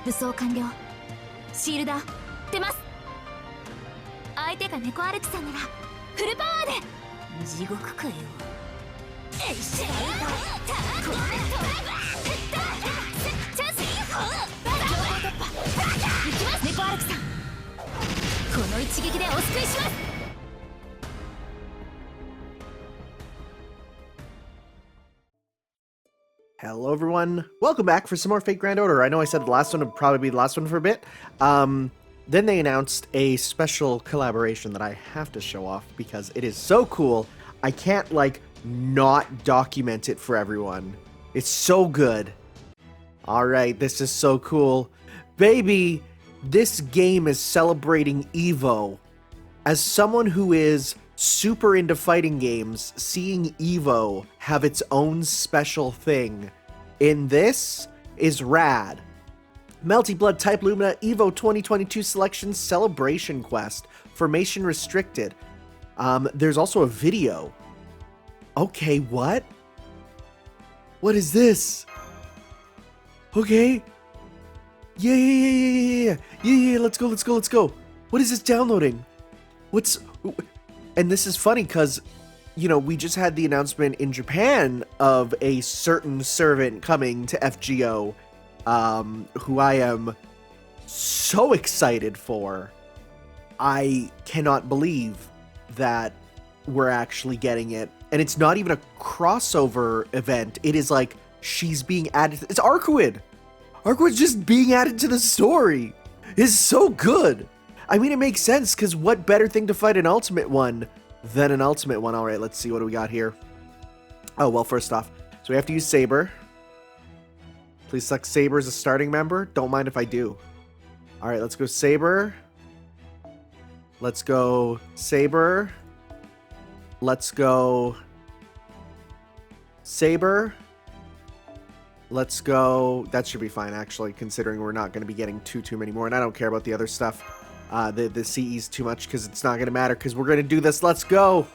武装完了。シールダー出ます。相手が猫歩きさんならフルパワーで。地獄かよ。えいしゃー。チャンス。突破。行きます。猫歩きさん。この一撃でお救いします。Hello everyone, welcome back for some more Fate Grand Order. I know I said the last one would probably be the last one for a bit. Then they announced a special collaboration that I have to show off because it is so cool. I can't, like, not document it for everyone. It's so good. Alright, this is so cool. Baby, this game is celebrating EVO. As someone who is super into fighting games, seeing EVO have its own special thing in this is rad. Melty Blood Type Lumina EVO 2022 Selection Celebration Quest. Formation restricted. There's also a video. Okay, what? What is this? Okay. Yeah, let's go. What is this downloading? And this is funny because, you know, we just had the announcement in Japan of a certain servant coming to FGO, who I am so excited for. I cannot believe that we're actually getting it. And it's not even a crossover event. It is like she's being added. It's Arcuid. Arcuid's just being added to the story. It's so good. I mean, it makes sense, because what better thing to fight an ultimate one than an ultimate one? Alright, let's see, what do we got here? Oh, well, first off, so we have to use Saber. Please select Saber as a starting member. Don't mind if I do. Alright, let's go Saber. Let's go Saber. Let's go Saber. Let's go... That should be fine, actually, considering we're not going to be getting too many more, and I don't care about the other stuff. The CE's too much because it's not going to matter because we're going to do this. Let's go.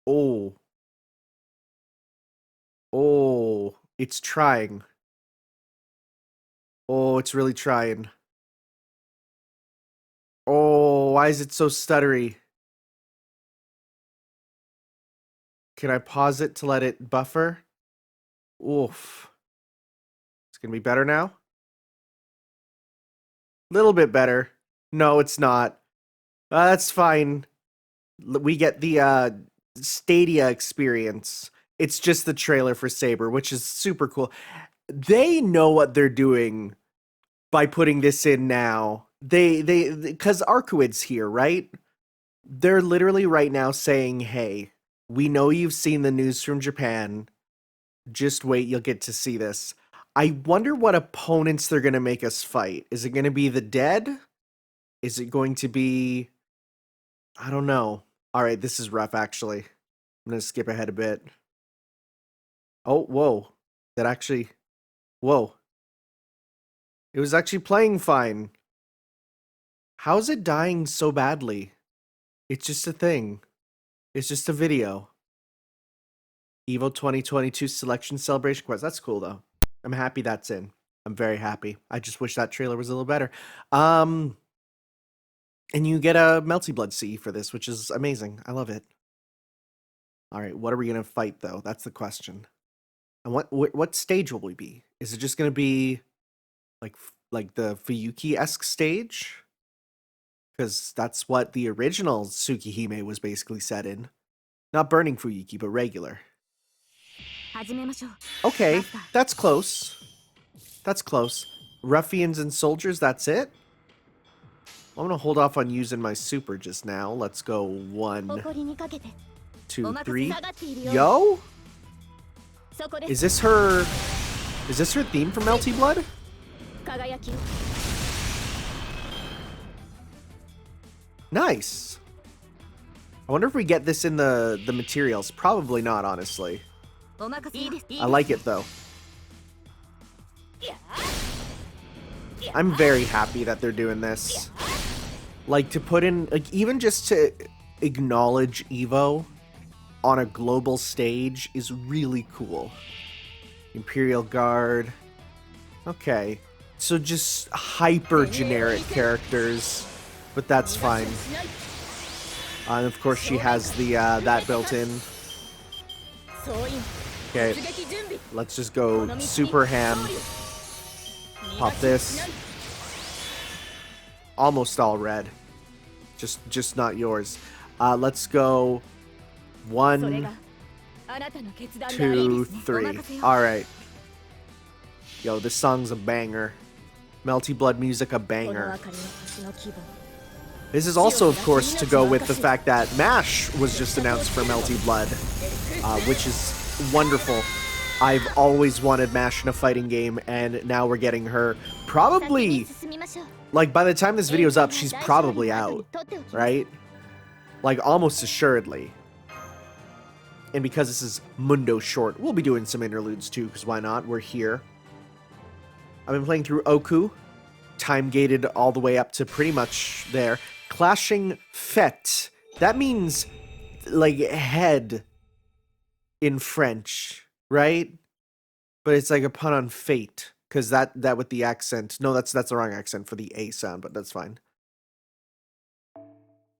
Oh, it's trying. Oh, it's really trying. Oh, why is it so stuttery? Can I pause it to let it buffer? Oof. It's going to be better now. Little bit better. No, it's not. That's fine. We get the Stadia experience. It's just the trailer for Saber, which is super cool. They know what they're doing by putting this in now. Because Arcuid's here, right? They're literally right now saying, hey, we know you've seen the news from Japan. Just wait, you'll get to see this. I wonder what opponents they're going to make us fight. Is it going to be the dead? Is it going to be... I don't know. Alright, this is rough, actually. I'm going to skip ahead a bit. Oh, whoa. That actually... Whoa. It was actually playing fine. How's it dying so badly? It's just a thing. It's just a video. EVO 2022 Selection Celebration Quest. That's cool, though. I'm happy that's in. I'm very happy. I just wish that trailer was a little better. And you get a Melty Blood CE for this, which is amazing. I love it. All right, what are we going to fight, though? That's the question. And what stage will we be? Is it just going to be like the Fuyuki-esque stage? Because that's what the original Tsukihime was basically set in. Not Burning Fuyuki, but regular. Okay, that's close. That's close. Ruffians and soldiers, that's it? I'm gonna hold off on using my super just now. Let's go 1, 2, 3. Yo? Is this her theme from Melty Blood? Nice. I wonder if we get this in the materials. Probably not, honestly. I like it, though. I'm very happy that they're doing this. Like, to put in... Like, even just to acknowledge EVO on a global stage is really cool. Imperial Guard. Okay. So just hyper generic characters, but that's fine. And of course she has the that built in. Okay. Let's just go super ham. Pop this. Almost all red. Just not yours. Let's go 1, 2, 3. Alright. Yo, this song's a banger. Melty Blood music, a banger. This is also, of course, to go with the fact that MASH was just announced for Melty Blood, which is wonderful. I've always wanted MASH in a fighting game, and now we're getting her. Probably, like, by the time this video's up, she's probably out, right? Like, almost assuredly. And because this is Mundo Short, we'll be doing some interludes too, because why not? We're here. I've been playing through Ooku, time-gated all the way up to pretty much there. Clashing Fête. That means, like, head in French, right? But it's like a pun on fate, because that with the accent. No, that's the wrong accent for the A sound, but that's fine.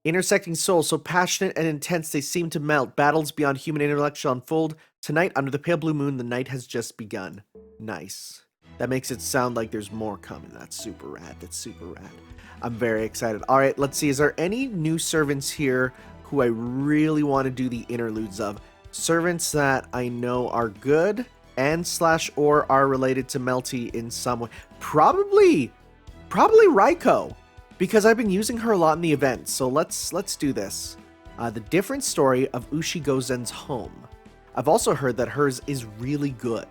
Intersecting souls, so passionate and intense they seem to melt. Battles beyond human intellect shall unfold. Tonight, under the pale blue moon, the night has just begun. Nice. That makes it sound like there's more coming. That's super rad. That's super rad. I'm very excited. All right, let's see. Is there any new servants here who I really want to do the interludes of? Servants that I know are good and / or are related to Melty in some way. Probably Raikou, because I've been using her a lot in the event. So let's do this. The different story of Ushigozen's home. I've also heard that hers is really good.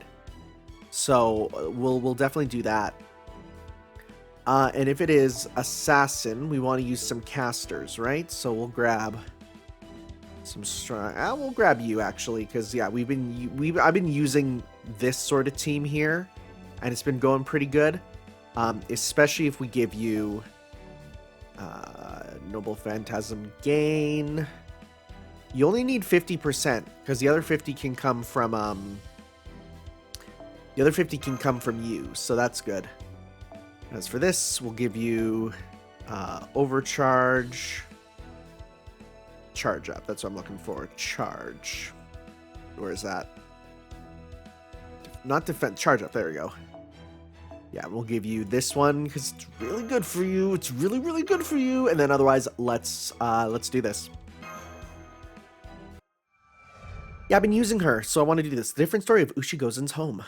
So we'll definitely do that. And if it is assassin, we want to use some casters, right? So we'll grab some strong. We'll grab you actually, because yeah, I've been using this sort of team here, and it's been going pretty good. Especially if we give you Noble Phantasm Gain. You only need 50%, because the other 50 can come from you, so that's good. As for this, we'll give you overcharge, charge up. That's what I'm looking for. Charge. Where is that? Not defense. Charge up. There we go. Yeah, we'll give you this one because it's really good for you. It's really, really good for you. And then otherwise, let's do this. Yeah, I've been using her, so I want to do this. The different story of Ushigozen's home.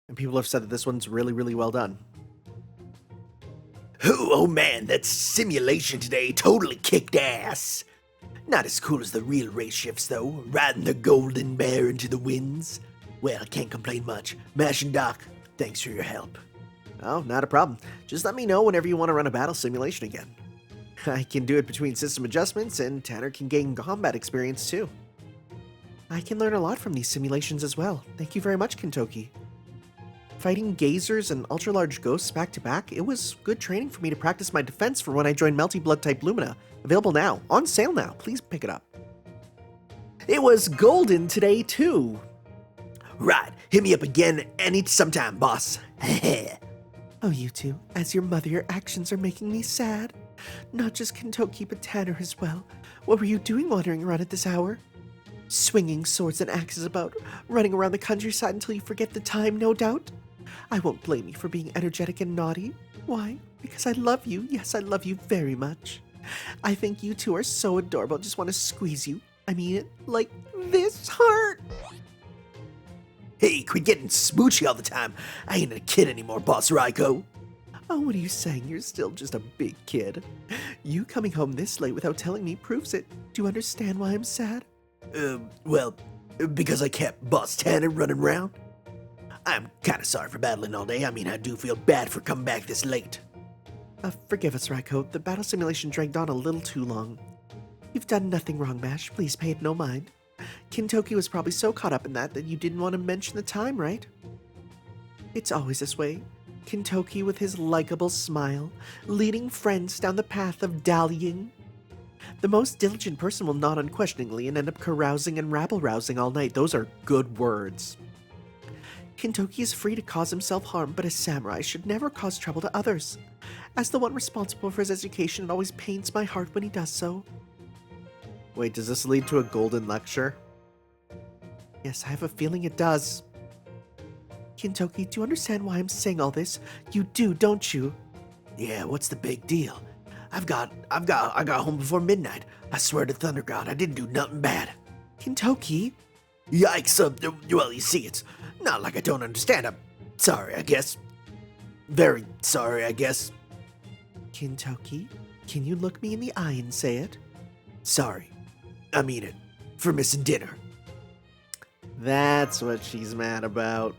And people have said that this one's really, really well done. Oh man, that simulation today totally kicked ass. Not as cool as the real race shifts though, riding the golden bear into the winds. Well, I can't complain much. Mash and Doc, thanks for your help. Oh, not a problem. Just let me know whenever you want to run a battle simulation again. I can do it between system adjustments, and Tanner can gain combat experience too. I can learn a lot from these simulations as well. Thank you very much, Kintoki. Fighting gazers and ultra-large ghosts back-to-back, it was good training for me to practice my defense for when I joined Melty Blood type Lumina. Available now. On sale now. Please pick it up. It was golden today, too. Right. Hit me up again sometime, boss. Oh, you two. As your mother, your actions are making me sad. Not just Kintoki, but Tanner as well. What were you doing wandering around at this hour? Swinging swords and axes about, running around the countryside until you forget the time, no doubt? I won't blame you for being energetic and naughty. Why? Because I love you. Yes, I love you very much. I think you two are so adorable. I just want to squeeze you. I mean it like this hard. Hey, quit getting smoochy all the time. I ain't a kid anymore, Boss Raikou. Oh, what are you saying? You're still just a big kid. You coming home this late without telling me proves it. Do you understand why I'm sad? Well, because I kept Boss Tanner running around. I'm kinda sorry for battling all day. I mean, I do feel bad for coming back this late. Forgive us, Raikou. The battle simulation dragged on a little too long. You've done nothing wrong, Mash. Please pay it no mind. Kintoki was probably so caught up in that you didn't want to mention the time, right? It's always this way. Kintoki with his likable smile, leading friends down the path of dallying. The most diligent person will nod unquestioningly and end up carousing and rabble-rousing all night. Those are good words. Kintoki is free to cause himself harm, but a samurai should never cause trouble to others. As the one responsible for his education, it always pains my heart when he does so. Wait, does this lead to a golden lecture? Yes, I have a feeling it does. Kintoki, do you understand why I'm saying all this? You do, don't you? Yeah, what's the big deal? I got home before midnight. I swear to Thunder God, I didn't do nothing bad. Kintoki? Yikes, well, you see, it's not like I don't understand. I'm sorry, I guess. Very sorry, I guess. Kintoki, can you look me in the eye and say it? Sorry. I mean it. For missing dinner. That's what she's mad about.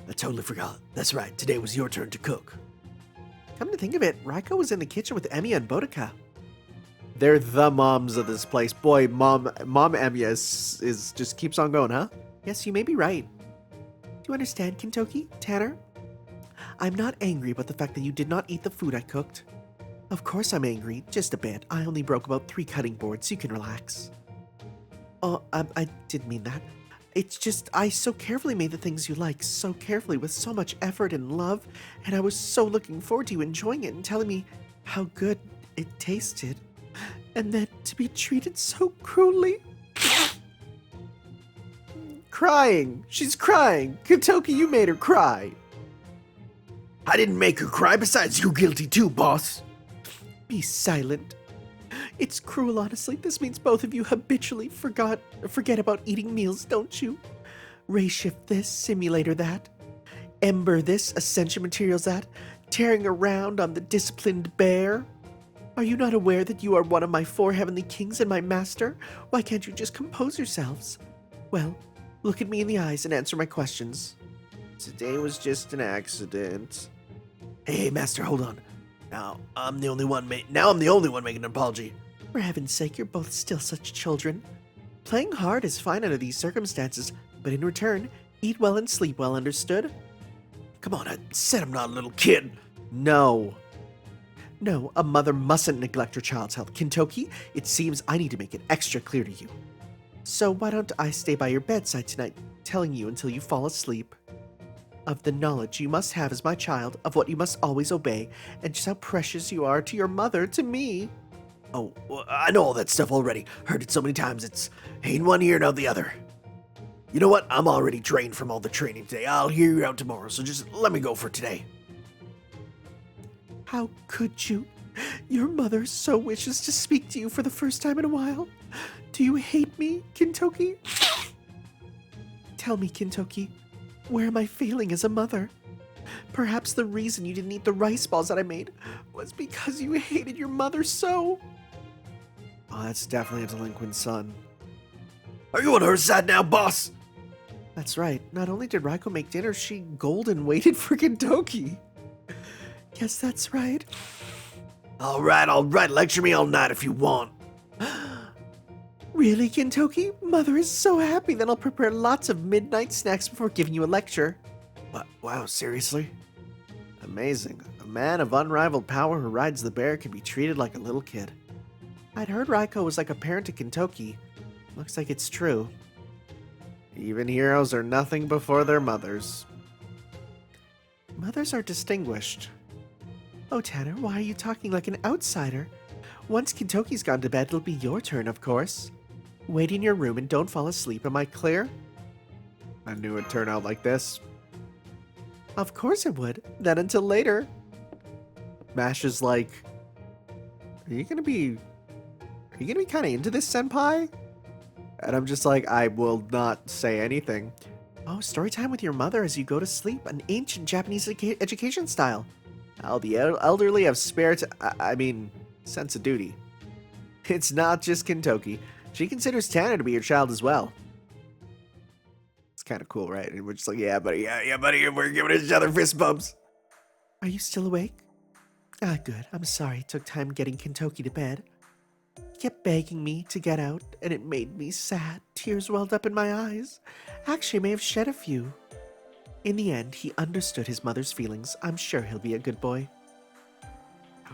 I totally forgot. That's right, today was your turn to cook. Come to think of it, Raikou was in the kitchen with Emiya and Boudica. They're the moms of this place. Boy, Mom Emiya is just keeps on going, huh? Yes, you may be right. Do you understand, Kintoki? Tanner? I'm not angry about the fact that you did not eat the food I cooked. Of course I'm angry, just a bit. I only broke about 3 cutting boards, so you can relax. Oh, I didn't mean that. It's just, I so carefully made the things you like, so carefully with so much effort and love, and I was so looking forward to you enjoying it and telling me how good it tasted. And then to be treated so cruelly. Crying. She's crying. Kintoki, you made her cry. I didn't make her cry. Besides, you're guilty too, boss. Be silent. It's cruel, honestly. This means both of you habitually forget about eating meals, don't you? Ray shift this, simulator that. Ember this, ascension materials that. Tearing around on the disciplined bear. Are you not aware that you are one of my 4 heavenly kings and my master? Why can't you just compose yourselves? Well, look at me in the eyes and answer my questions. Today was just an accident. Hey, master, hold on. Now I'm the only one making an apology. For heaven's sake, you're both still such children. Playing hard is fine under these circumstances, but in return, eat well and sleep well, understood? Come on, I said I'm not a little kid. No, a mother mustn't neglect her child's health. Kintoki, it seems I need to make it extra clear to you. So why don't I stay by your bedside tonight, telling you until you fall asleep? Of the knowledge you must have as my child, of what you must always obey, and just how precious you are to your mother, to me. Oh, well, I know all that stuff already. Heard it so many times, it's in one ear and out the other. You know what? I'm already drained from all the training today. I'll hear you out tomorrow, so just let me go for today. How could you? Your mother so wishes to speak to you for the first time in a while. Do you hate me, Kintoki? Tell me, Kintoki, where am I failing as a mother? Perhaps the reason you didn't eat the rice balls that I made was because you hated your mother so. Oh, that's definitely a delinquent son. Are you on her side now, boss? That's right. Not only did Raikou make dinner, she golden waited for Kintoki. Yes, that's right. All right. Lecture me all night if you want. Really, Kintoki? Mother is so happy that I'll prepare lots of midnight snacks before giving you a lecture. What? Wow, seriously? Amazing. A man of unrivaled power who rides the bear can be treated like a little kid. I'd heard Raikou was like a parent to Kintoki. Looks like it's true. Even heroes are nothing before their mothers. Mothers are distinguished. Oh, Tanner, why are you talking like an outsider? Once Kintoki's gone to bed, it'll be your turn, of course. Wait in your room and don't fall asleep, am I clear? I knew it'd turn out like this. Of course it would. Then until later. Mash is like, are you gonna be kind of into this, senpai? And I'm just like, I will not say anything. Oh, story time with your mother as you go to sleep, an ancient Japanese education style. How the elderly have sense of duty. It's not just Kintoki. She considers Tanner to be her child as well. It's kind of cool, right? And we're just like, yeah, buddy, and we're giving each other fist bumps. Are you still awake? Ah, good. I'm sorry it took time getting Kintoki to bed. He kept begging me to get out, and it made me sad. Tears welled up in my eyes. Actually, I may have shed a few. In the end, he understood his mother's feelings. I'm sure he'll be a good boy.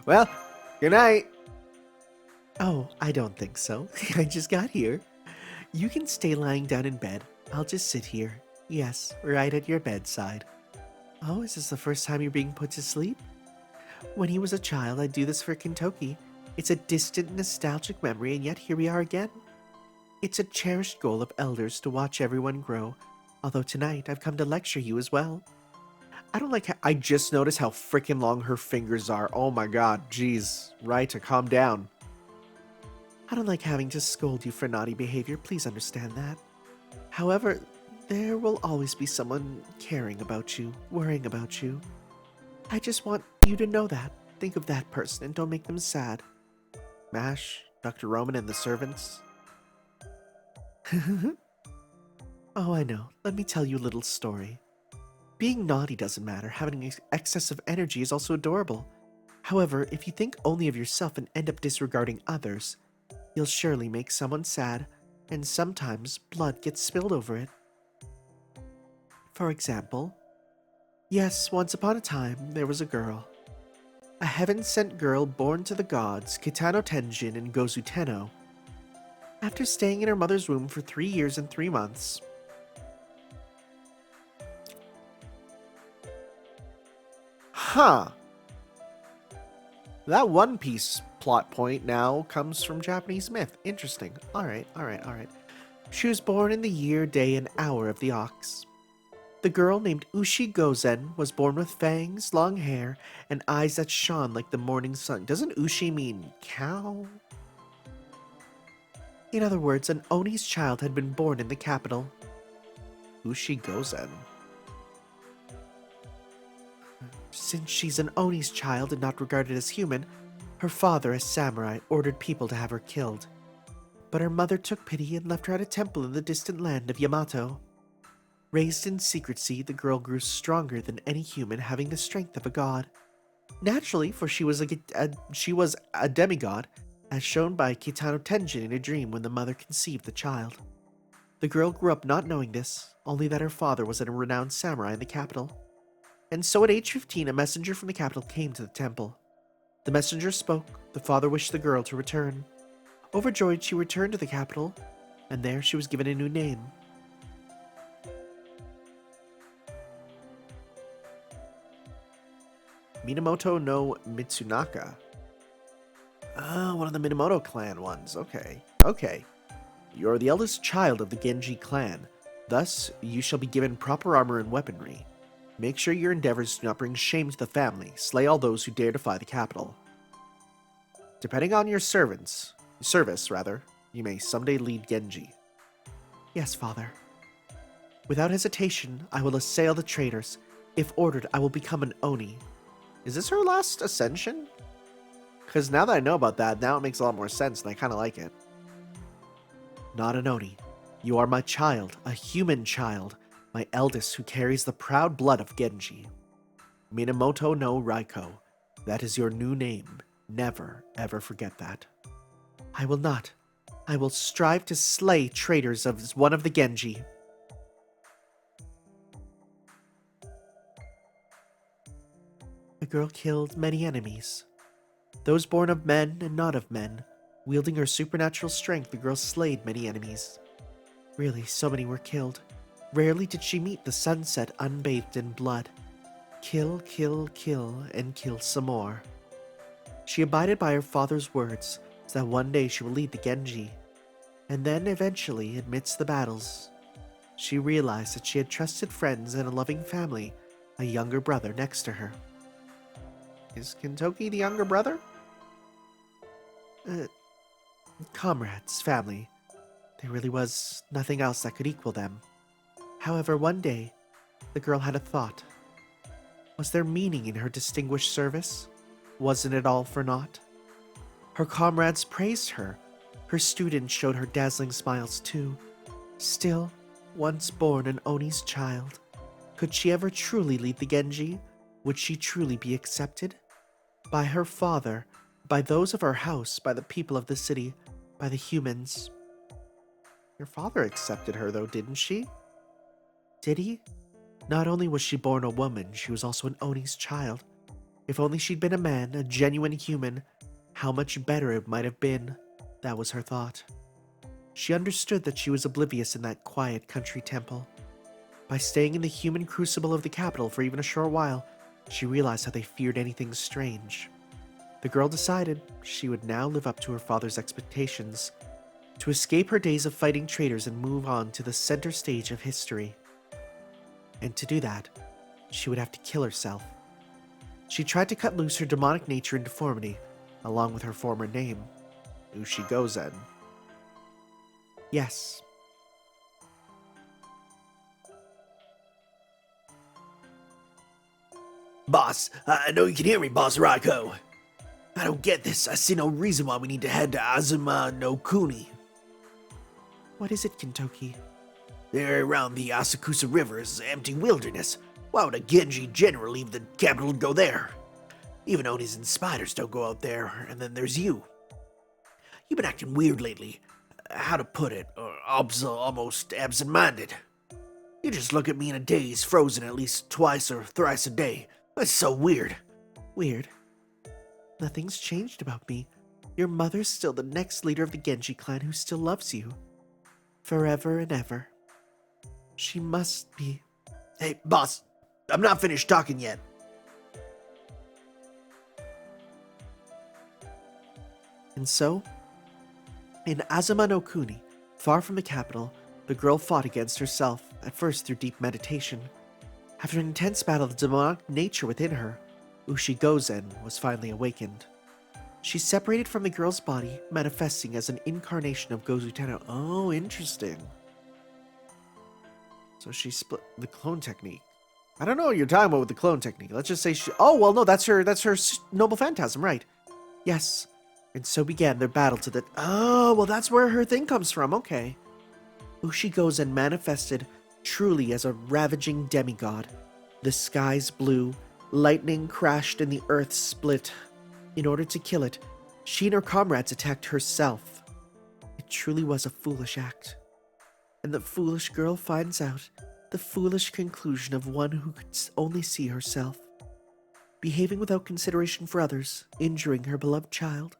Well, good night. Oh, I don't think so. I just got here. You can stay lying down in bed. I'll just sit here. Yes, right at your bedside. Oh, is this the first time you're being put to sleep? When he was a child, I'd do this for Kentucky. It's a distant, nostalgic memory, and yet here we are again. It's a cherished goal of elders to watch everyone grow, although tonight I've come to lecture you as well. I don't like how I just noticed how freaking long her fingers are. Oh my god, jeez. Raita, calm down. I don't like having to scold you for naughty behavior, please understand that. However, there will always be someone caring about you, worrying about you. I just want you to know that. Think of that person and don't make them sad. Mash, Dr. Roman, and the servants. Oh, I know. Let me tell you a little story. Being naughty doesn't matter. Having excessive energy is also adorable. However, if you think only of yourself and end up disregarding others, you'll surely make someone sad, and sometimes blood gets spilled over it. For example, yes, once upon a time, there was a girl. A heaven-sent girl born to the gods, Kitano Tenjin and Gozu Tenno. After staying in her mother's womb for 3 years and 3 months, that One Piece plot point now comes from Japanese myth. Interesting. Alright. She was born in the year, day, and hour of the ox. The girl named Ushi Gozen was born with fangs, long hair, and eyes that shone like the morning sun. Doesn't Ushi mean cow? In other words, an Oni's child had been born in the capital. Ushi Gozen. Since she's an Oni's child and not regarded as human, her father, a samurai, ordered people to have her killed. But her mother took pity and left her at a temple in the distant land of Yamato. Raised in secrecy, the girl grew stronger than any human, having the strength of a god. Naturally, for she was a demigod, as shown by Kitano Tenjin in a dream when the mother conceived the child. The girl grew up not knowing this, only that her father was a renowned samurai in the capital. And so at age 15, a messenger from the capital came to the temple. The messenger spoke. The father wished the girl to return. Overjoyed, she returned to the capital, and there she was given a new name. Minamoto no Mitsunaka. One of the Minamoto clan ones. Okay. You're the eldest child of the Genji clan. Thus, you shall be given proper armor and weaponry. Make sure your endeavors do not bring shame to the family. Slay all those who dare defy the capital. Depending on your service, you may someday lead Genji. Yes, father. Without hesitation, I will assail the traitors. If ordered, I will become an Oni. Is this her last ascension? Because now that I know about that, now it makes a lot more sense, and I kind of like it. Not an Oni. You are my child, a human child, my eldest who carries the proud blood of Genji. Minamoto no Raikou. That is your new name. Never, ever forget that. I will not. I will strive to slay traitors as one of the Genji. The girl killed many enemies. Those born of men and not of men. Wielding her supernatural strength, the girl slayed many enemies. Really, so many were killed. Rarely did she meet the sunset unbathed in blood. Kill, kill, kill, and kill some more. She abided by her father's words, so that one day she will lead the Genji. And then, eventually, amidst the battles, she realized that she had trusted friends and a loving family, a younger brother next to her. Is Kentoki the younger brother? Comrades, family. There really was nothing else that could equal them. However, one day, the girl had a thought. Was there meaning in her distinguished service? Wasn't it all for naught? Her comrades praised her. Her students showed her dazzling smiles too. Still, once born an Oni's child, could she ever truly lead the Genji? Would she truly be accepted? By her father, by those of her house, by the people of the city, by the humans. Your father accepted her though, didn't she? Did he? Not only was she born a woman, she was also an Oni's child. If only she'd been a man, a genuine human, how much better it might have been. That was her thought. She understood that she was oblivious in that quiet country temple. By staying in the human crucible of the capital for even a short while, she realized how they feared anything strange. The girl decided she would now live up to her father's expectations, to escape her days of fighting traitors and move on to the center stage of history. And to do that, she would have to kill herself. She tried to cut loose her demonic nature and deformity, along with her former name, Ushigozen. Yes. Boss, I know you can hear me, Boss Raikou. I don't get this. I see no reason why we need to head to Azuma no Kuni. What is it, Kintoki? They're around the Asakusa River is empty wilderness. Why would a Genji general leave the capital and go there? Even Onis and spiders don't go out there, and then there's you. You've been acting weird lately. How to put it? Almost absent-minded. You just look at me in a daze, frozen at least twice or thrice a day. That's so weird. Weird? Nothing's changed about me. Your mother's still the next leader of the Genji clan who still loves you. Forever and ever. She must be. Hey, boss, I'm not finished talking yet. And so, in Azuma no Kuni, far from the capital, the girl fought against herself, at first through deep meditation. After an intense battle of the demonic nature within her, Ushigozen was finally awakened. She separated from the girl's body, manifesting as an incarnation of Gozu Tenno. Oh, interesting. So she split the clone technique. I don't know what you're talking about with the clone technique. Let's just say she... Oh, well, no, that's her noble phantasm, right? Yes. And so began their battle to the... Oh, well, that's where her thing comes from. Okay. Ushigozen manifested truly as a ravaging demigod. The skies blew, lightning crashed, and the earth split. In order to kill it, she and her comrades attacked herself. It truly was a foolish act. And the foolish girl finds out the foolish conclusion of one who could only see herself. Behaving without consideration for others, injuring her beloved child,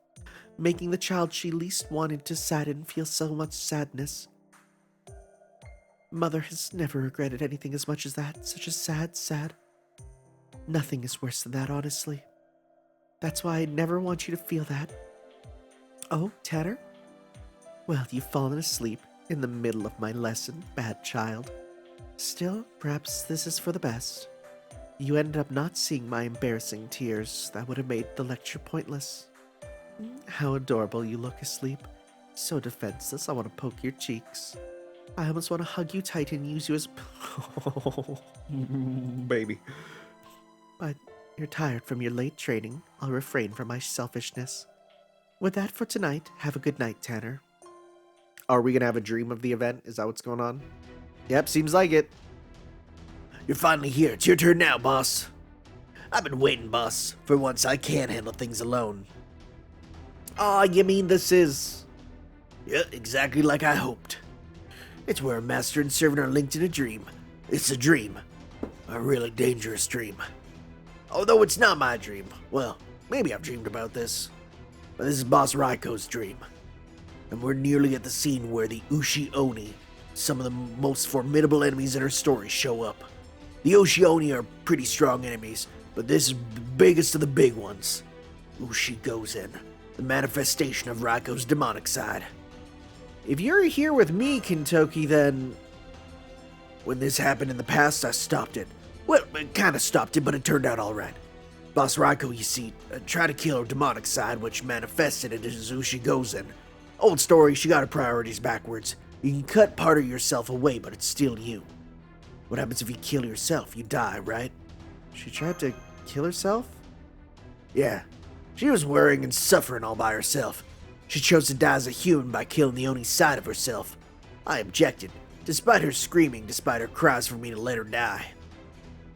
making the child she least wanted to sadden and feel so much sadness. Mother has never regretted anything as much as that. Such a sad. Nothing is worse than that, honestly. That's why I never want you to feel that. Oh, Tanner? Well, you've fallen asleep in the middle of my lesson, bad child. Still, perhaps this is for the best. You ended up not seeing my embarrassing tears that would have made the lecture pointless. How adorable you look asleep. So defenseless, I want to poke your cheeks. I almost want to hug you tight and use you as... Baby. But you're tired from your late training. I'll refrain from my selfishness. With that for tonight, have a good night, Tanner. Are we going to have a dream of the event? Is that what's going on? Yep, seems like it. You're finally here. It's your turn now, boss. I've been waiting, boss. For once, I can handle things alone. Aw, you mean this is... Yeah, exactly like I hoped. It's where a master and servant are linked in a dream. It's a dream. A really dangerous dream. Although it's not my dream. Well, maybe I've dreamed about this. But this is Boss Raikou's dream. And we're nearly at the scene where the Ushi Oni, some of the most formidable enemies in her story, show up. The Ushi Oni are pretty strong enemies, but this is the biggest of the big ones. Ushigozen, the manifestation of Raikou's demonic side. If you're here with me, Kintoki, then... When this happened in the past, I stopped it. Well, I kind of stopped it, but it turned out alright. Boss Raikou, you see, tried to kill her demonic side, which manifested into Ushigozen. Old story, she got her priorities backwards. You can cut part of yourself away, but it's still you. What happens if you kill yourself? You die, right? She tried to kill herself? Yeah. She was worrying and suffering all by herself. She chose to die as a human by killing the only side of herself. I objected, despite her screaming, despite her cries for me to let her die.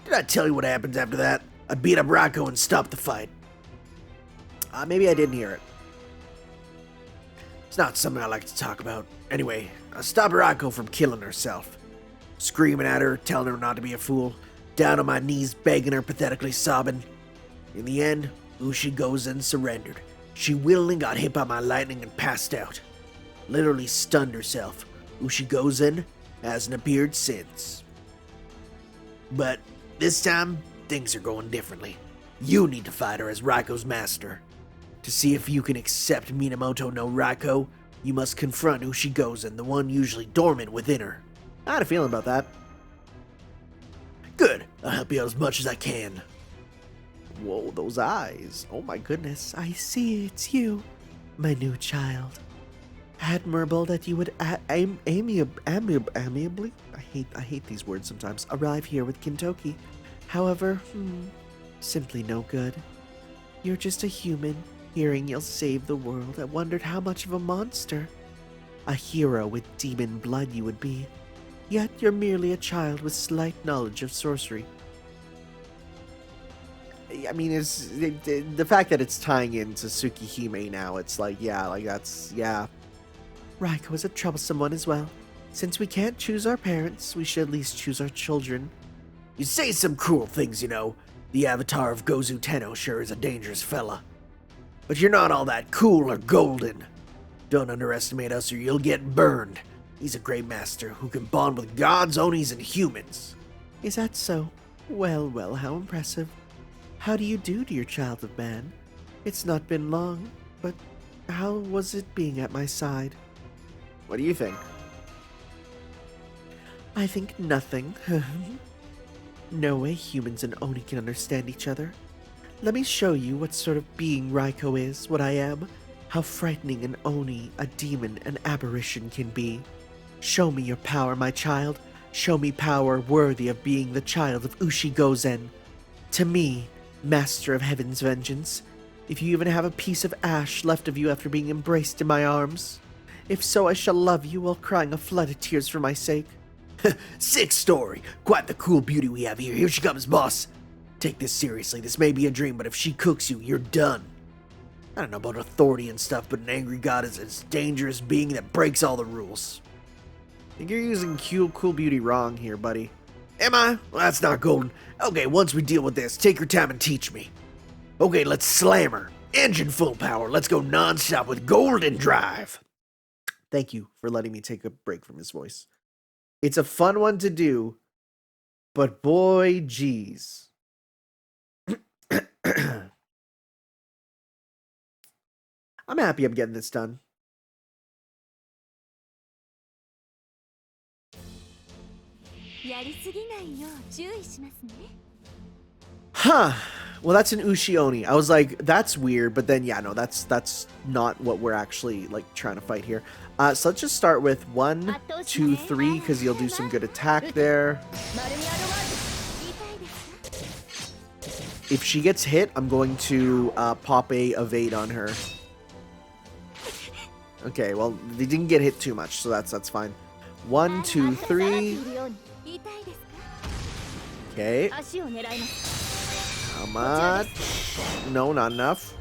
Did I tell you what happens after that? I beat up Raikou and stopped the fight. Maybe I didn't hear it. It's not something I like to talk about. Anyway, I stopped Raikou from killing herself. Screaming at her, telling her not to be a fool, down on my knees begging her, pathetically sobbing. In the end, Ushigozen surrendered. She willingly got hit by my lightning and passed out. Literally stunned herself. Ushigozen hasn't appeared since. But this time, things are going differently. You need to fight her as Raikou's master. To see if you can accept Minamoto no Raikou, you must confront Ushigozen, the one usually dormant within her. I had a feeling about that. Good. I'll help you out as much as I can. Whoa, those eyes. Oh my goodness. I see it's you, my new child. Admirable that you would amiably, I hate these words sometimes, arrive here with Kintoki. However, simply no good. You're just a human. Hearing you'll save the world, I wondered how much of a monster. A hero with demon blood you would be. Yet you're merely a child with slight knowledge of sorcery. I mean, it's the fact that it's tying into Tsukihime now. It's like, yeah, like that's, yeah. Raikou is a troublesome one as well. Since we can't choose our parents, we should at least choose our children. You say some cruel things, you know. The avatar of Gozu Tenno sure is a dangerous fella. But you're not all that cool or golden. Don't underestimate us or you'll get burned. He's a great master who can bond with gods, Onis, and humans. Is that so? Well, well, how impressive. How do you do, dear child of man? It's not been long, but how was it being at my side? What do you think? I think nothing. No way humans and Oni can understand each other. Let me show you what sort of being Raikou is, what I am. How frightening an Oni, a demon, an aberration can be. Show me your power, my child. Show me power worthy of being the child of Ushigozen. To me, master of heaven's vengeance. If you even have a piece of ash left of you after being embraced in my arms. If so, I shall love you while crying a flood of tears for my sake. Sick story. Quite the cool beauty we have here. Here she comes, boss. Take this seriously. This may be a dream, but if she cooks you, you're done. I don't know about authority and stuff, but an angry god is a dangerous being that breaks all the rules. I think you're using cool beauty wrong here, buddy. Am I? Well, that's not golden. Okay, once we deal with this, take your time and teach me. Okay, let's slam her. Engine full power. Let's go non-stop with golden drive. Thank you for letting me take a break from his voice. It's a fun one to do, but boy, geez. I'm happy I'm getting this done. Huh. Well, that's an Ushioni. I was like, that's weird, but then yeah, no, that's not what we're actually like trying to fight here. So let's just start with 1, 2, 3, because you'll do some good attack there. If she gets hit, I'm going to pop a evade on her. Okay, well, they didn't get hit too much, so that's fine. 1, 2, 3. Okay. How much? No, not enough.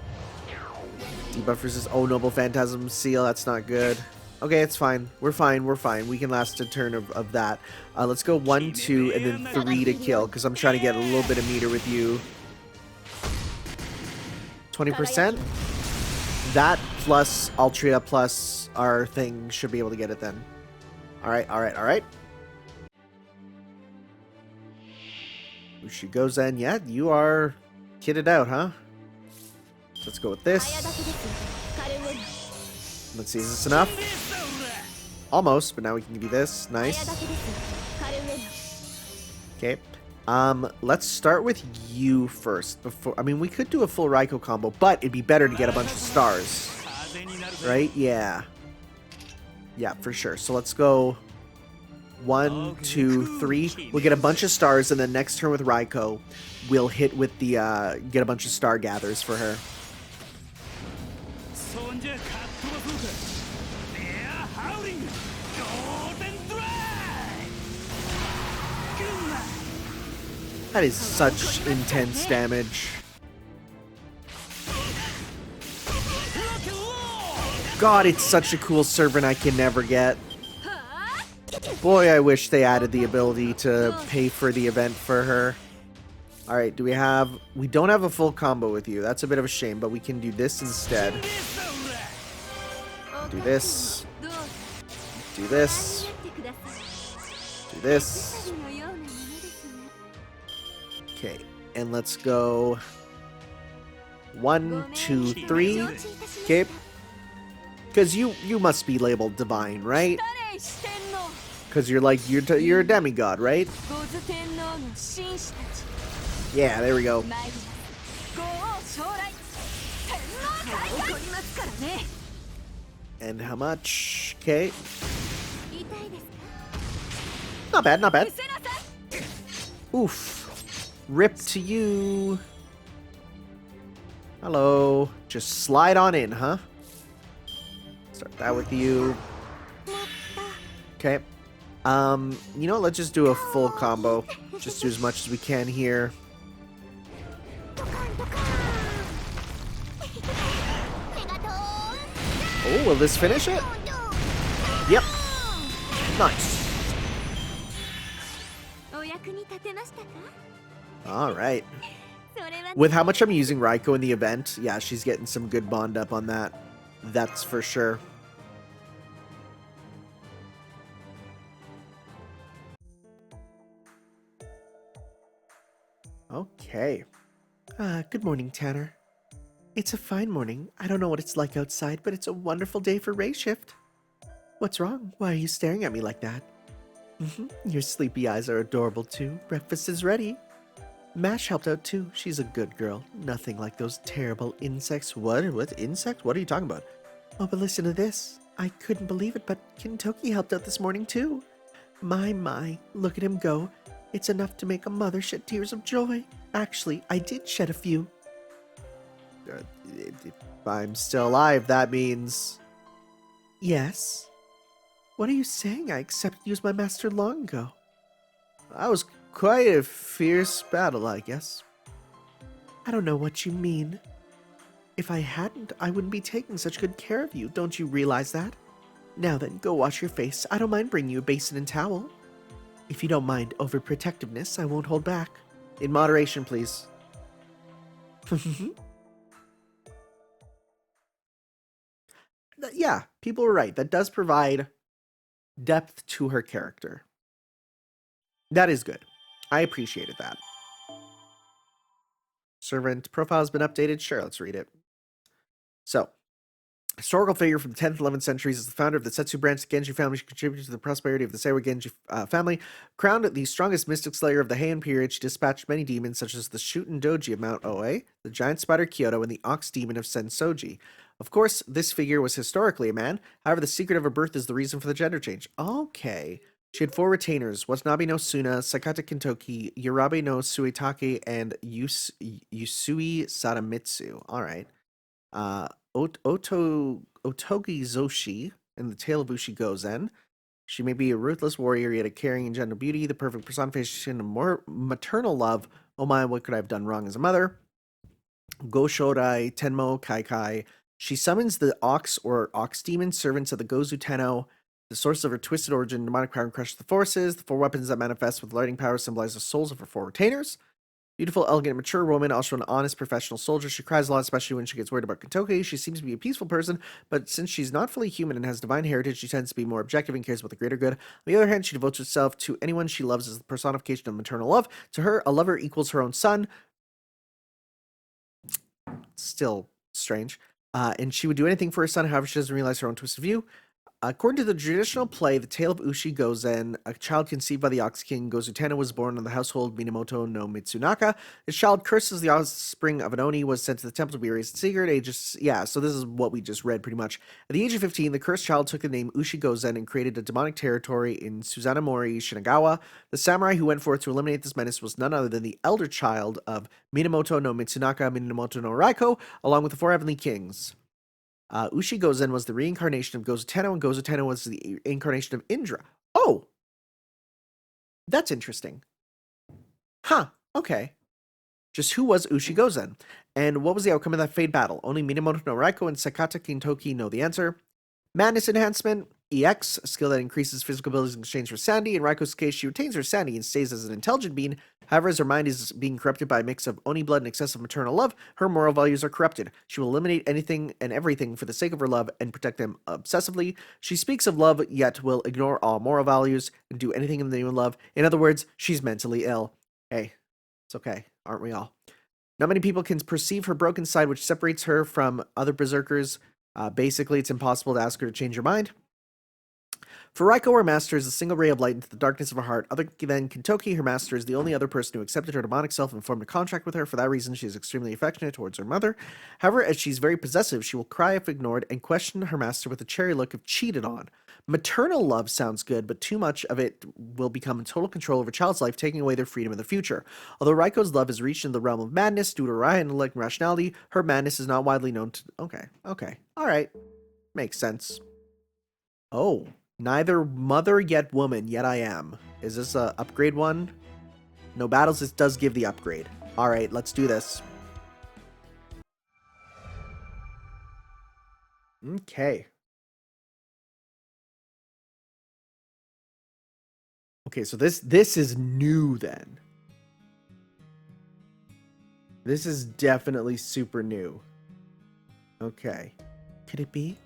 Debuff versus Oh Noble Phantasm Seal, that's not good. Okay, it's fine. We're fine. We can last a turn of that. Let's go 1, 2, and then 3 to kill, because I'm trying to get a little bit of meter with you. 20%? That plus Altria plus our thing should be able to get it then. Alright. She goes in. Yeah, you are kitted out, huh? Let's go with this. Let's see, is this enough? Almost, but now we can give you this. Nice. Okay. Let's start with you first. I mean, we could do a full Raikou combo, but it'd be better to get a bunch of stars. Right? Yeah. Yeah, for sure. So let's go 1, 2, 3. We'll get a bunch of stars, and then next turn with Raikou, we'll hit with the, get a bunch of star gathers for her. That is such intense damage. God, it's such a cool servant I can never get. Boy, I wish they added the ability to pay for the event for her. Alright, we don't have a full combo with you. That's a bit of a shame, but we can do this instead. Do this. Do this. Do this. Okay, and let's go 1, 2, 3. Okay, because you must be labeled divine, right? Because you're like you're a demigod, right? Yeah, there we go. And how much? Okay. Not bad, not bad. Oof. Rip to you. Hello. Just slide on in, huh? Start that with you. Okay. You know, let's just do a full combo. Just do as much as we can here. Oh, will this finish it? Yep. Nice. Alright. With how much I'm using Raikou in the event, yeah, she's getting some good bond up on that. That's for sure. Okay. Good morning, Tanner. It's a fine morning. I don't know what it's like outside, but it's a wonderful day for Ray Shift. What's wrong? Why are you staring at me like that? Your sleepy eyes are adorable too. Breakfast is ready. Mash helped out too. She's a good girl. Nothing like those terrible insects. What insects? What are you talking about? Oh, but listen to this. I couldn't believe it, but Kintoki helped out this morning too. My, look at him go. It's enough to make a mother shed tears of joy. Actually, I did shed a few. If I'm still alive, that means... Yes? What are you saying? I accepted you as my master long ago. That was quite a fierce battle, I guess. I don't know what you mean. If I hadn't, I wouldn't be taking such good care of you. Don't you realize that? Now then, go wash your face. I don't mind bringing you a basin and towel. If you don't mind overprotectiveness, I won't hold back. In moderation, please. Yeah, people were right. That does provide depth to her character. That is good. I appreciated that. Servant profile has been updated. Sure, let's read it. So, historical figure from the 10th, 11th centuries, is the founder of the Setsu branch of the Genji family. She contributed to the prosperity of the Seiwa Genji family. Crowned the strongest mystic slayer of the Heian period, she dispatched many demons such as the Shuten Doji of Mount Oe, the giant spider Kyoto, and the ox demon of Sensoji. Of course, this figure was historically a man. However, the secret of her birth is the reason for the gender change. Okay. She had 4 retainers: Watanabe no Suna, Sakata Kintoki, Yurabe no Suetake, and Yusui Sadamitsu. Alright. Otogi Zoshi in the Tale of Ushi Gozen. She may be a ruthless warrior, yet a caring and gentle beauty, the perfect personification of more maternal love. Oh my, what could I have done wrong as a mother? Goshorai Tenmo Kaikai. She summons the Ox or Ox Demon, servants of the Gozu Tenno. The source of her twisted origin, demonic power, and crush the forces. The 4 weapons that manifest with lightning power symbolize the souls of her 4 retainers. Beautiful, elegant, mature woman, also an honest professional soldier. She cries a lot, especially when she gets worried about Kintoki. She seems to be a peaceful person, but since she's not fully human and has divine heritage, she tends to be more objective and cares about the greater good. On the other hand, she devotes herself to anyone she loves as the personification of maternal love. To her, a lover equals her own son. Still strange. And she would do anything for her son, however, she doesn't realize her own twisted view. According to the traditional play, The Tale of Ushi Gozen, a child conceived by the Ox King Gozu Tenno was born in the household Minamoto no Mitsunaka. This child, cursed as the offspring of an Oni, was sent to the temple to be raised in secret. So this is what we just read pretty much. At the age of 15, the cursed child took the name Ushi Gozen and created a demonic territory in Suzanamori, Shinagawa. The samurai who went forth to eliminate this menace was none other than the elder child of Minamoto no Mitsunaka, Minamoto no Raikou, along with the 4 heavenly kings. Ushi Gozen was the reincarnation of Gozu Tenno, and Gozu Tenno was the incarnation of Indra. Oh! That's interesting. Huh, okay. Just who was Ushi Gozen? And what was the outcome of that fade battle? Only Minamoto no Raikou and Sakata Kintoki know the answer. Madness Enhancement, EX, a skill that increases physical abilities in exchange for sanity. In Raikou's case, she retains her sanity and stays as an intelligent being. However, as her mind is being corrupted by a mix of Oni blood and excessive maternal love, her moral values are corrupted. She will eliminate anything and everything for the sake of her love and protect them obsessively. She speaks of love, yet will ignore all moral values and do anything in the name of love. In other words, she's mentally ill. Hey, It's okay. Aren't we all? Not many people can perceive her broken side, which separates her from other berserkers. Basically, it's impossible to ask her to change her mind. For Raikou, her master is a single ray of light into the darkness of her heart. Other than Kintoki, her master is the only other person who accepted her demonic self and formed a contract with her. For that reason, she is extremely affectionate towards her mother. However, as she's very possessive, she will cry if ignored and question her master with a cherry look if cheated on. Maternal love sounds good, but too much of it will become in total control of a child's life, taking away their freedom in the future. Although Raikou's love has reached into the realm of madness due to her high intellect and rationality, her madness is not widely known to... Okay. Alright. Makes sense. Oh. Neither mother yet woman, yet I am. Is this a upgrade one? No battles, this does give the upgrade. Alright, let's do this. Okay. Okay, so this is new then. This is definitely super new. Okay. Could it be?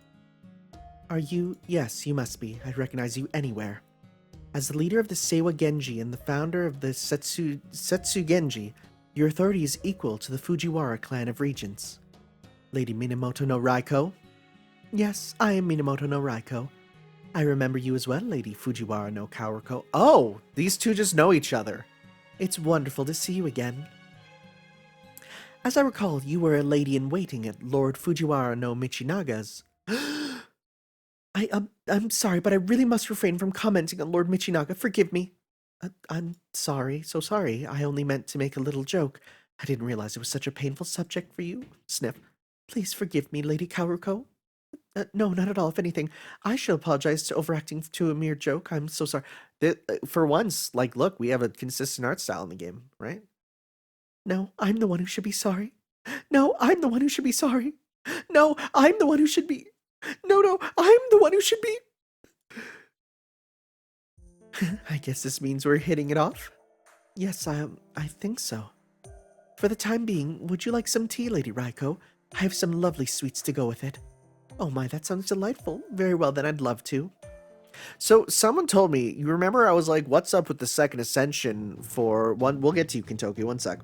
Are you? Yes, you must be. I'd recognize you anywhere. As the leader of the Seiwa Genji and the founder of the Setsu Genji, your authority is equal to the Fujiwara clan of regents. Lady Minamoto no Raikou? Yes, I am Minamoto no Raikou. I remember you as well, Lady Fujiwara no Kaoruko. Oh, these two just know each other. It's wonderful to see you again. As I recall, you were a lady-in-waiting at Lord Fujiwara no Michinaga's. I'm sorry, but I really must refrain from commenting on Lord Michinaga. Forgive me. I'm sorry, so sorry. I only meant to make a little joke. I didn't realize it was such a painful subject for you. Sniff. Please forgive me, Lady Kaoruko. No, not at all. If anything, I shall apologize to overacting to a mere joke. I'm so sorry. For once, like, look, we have a consistent art style in the game, right? No, I'm the one who should be sorry. No, I'm the one who should be sorry. No, I'm the one who should be... No, I'm the one who should be... I guess this means we're hitting it off? Yes, I think so. For the time being, would you like some tea, Lady Raikou? I have some lovely sweets to go with it. Oh my, that sounds delightful. Very well, then I'd love to. So, someone told me, you remember I was like, what's up with the second ascension for... We'll get to you, Kintoki, one sec.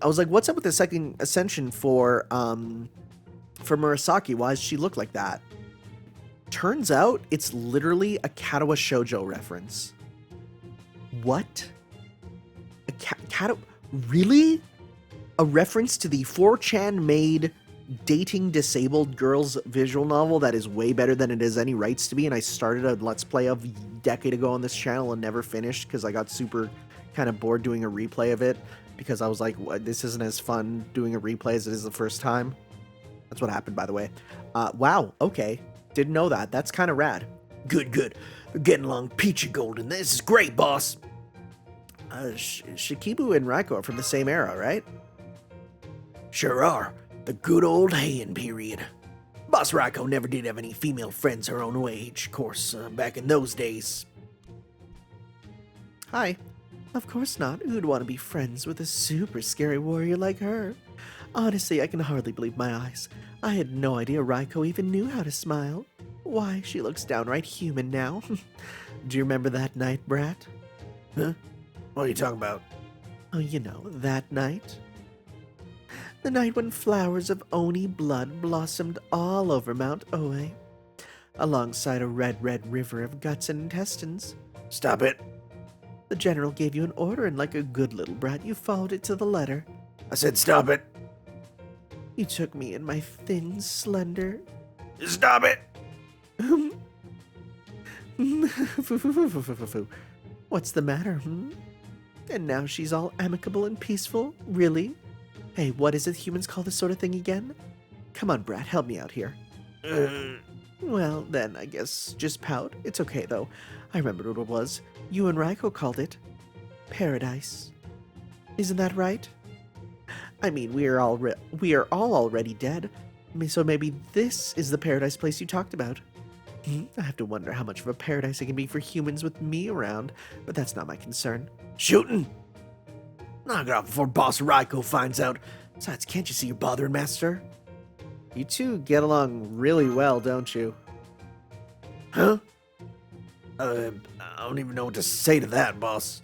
I was like, what's up with the second ascension for Murasaki? Why does she look like that? Turns out it's literally a Katawa Shoujo reference. What? Really? A reference to the 4chan made dating disabled girls visual novel that is way better than it has any rights to be, and I started a Let's Play a decade ago on this channel and never finished because I got super kind of bored doing a replay of it because I was like, this isn't as fun doing a replay as it is the first time. That's what happened, by the way. Wow, okay. Didn't know that. That's kind of rad. Good. We're getting along peachy golden. This is great, boss. Shikibu and Raikou are from the same era, right? Sure are. The good old Heian period. Boss Raikou never did have any female friends her own age, of course, back in those days. Hi. Of course not. Who'd want to be friends with a super scary warrior like her? Honestly, I can hardly believe my eyes. I had no idea Raikou even knew how to smile. Why, she looks downright human now. Do you remember that night, brat? Huh? What are you talking about? Oh, you know, that night. The night when flowers of Oni blood blossomed all over Mount Oe, alongside a red river of guts and intestines. Stop it. The general gave you an order, and like a good little brat, you followed it to the letter. I said stop it. You took me in my thin, slender... Stop it! What's the matter, And now she's all amicable and peaceful? Really? Hey, what is it humans call this sort of thing again? Come on, brat, help me out here. Well, then, I guess just pout. It's okay, though. I remembered what it was. You and Raikou called it paradise. Isn't that right? I mean, we are all already dead, so maybe this is the paradise place you talked about. I have to wonder how much of a paradise it can be for humans with me around, but that's not my concern. Shooting? Knock it off before Boss Raikou finds out. Besides, can't you see you're bothering, Master? You two get along really well, don't you? Huh? I don't even know what to say to that, boss.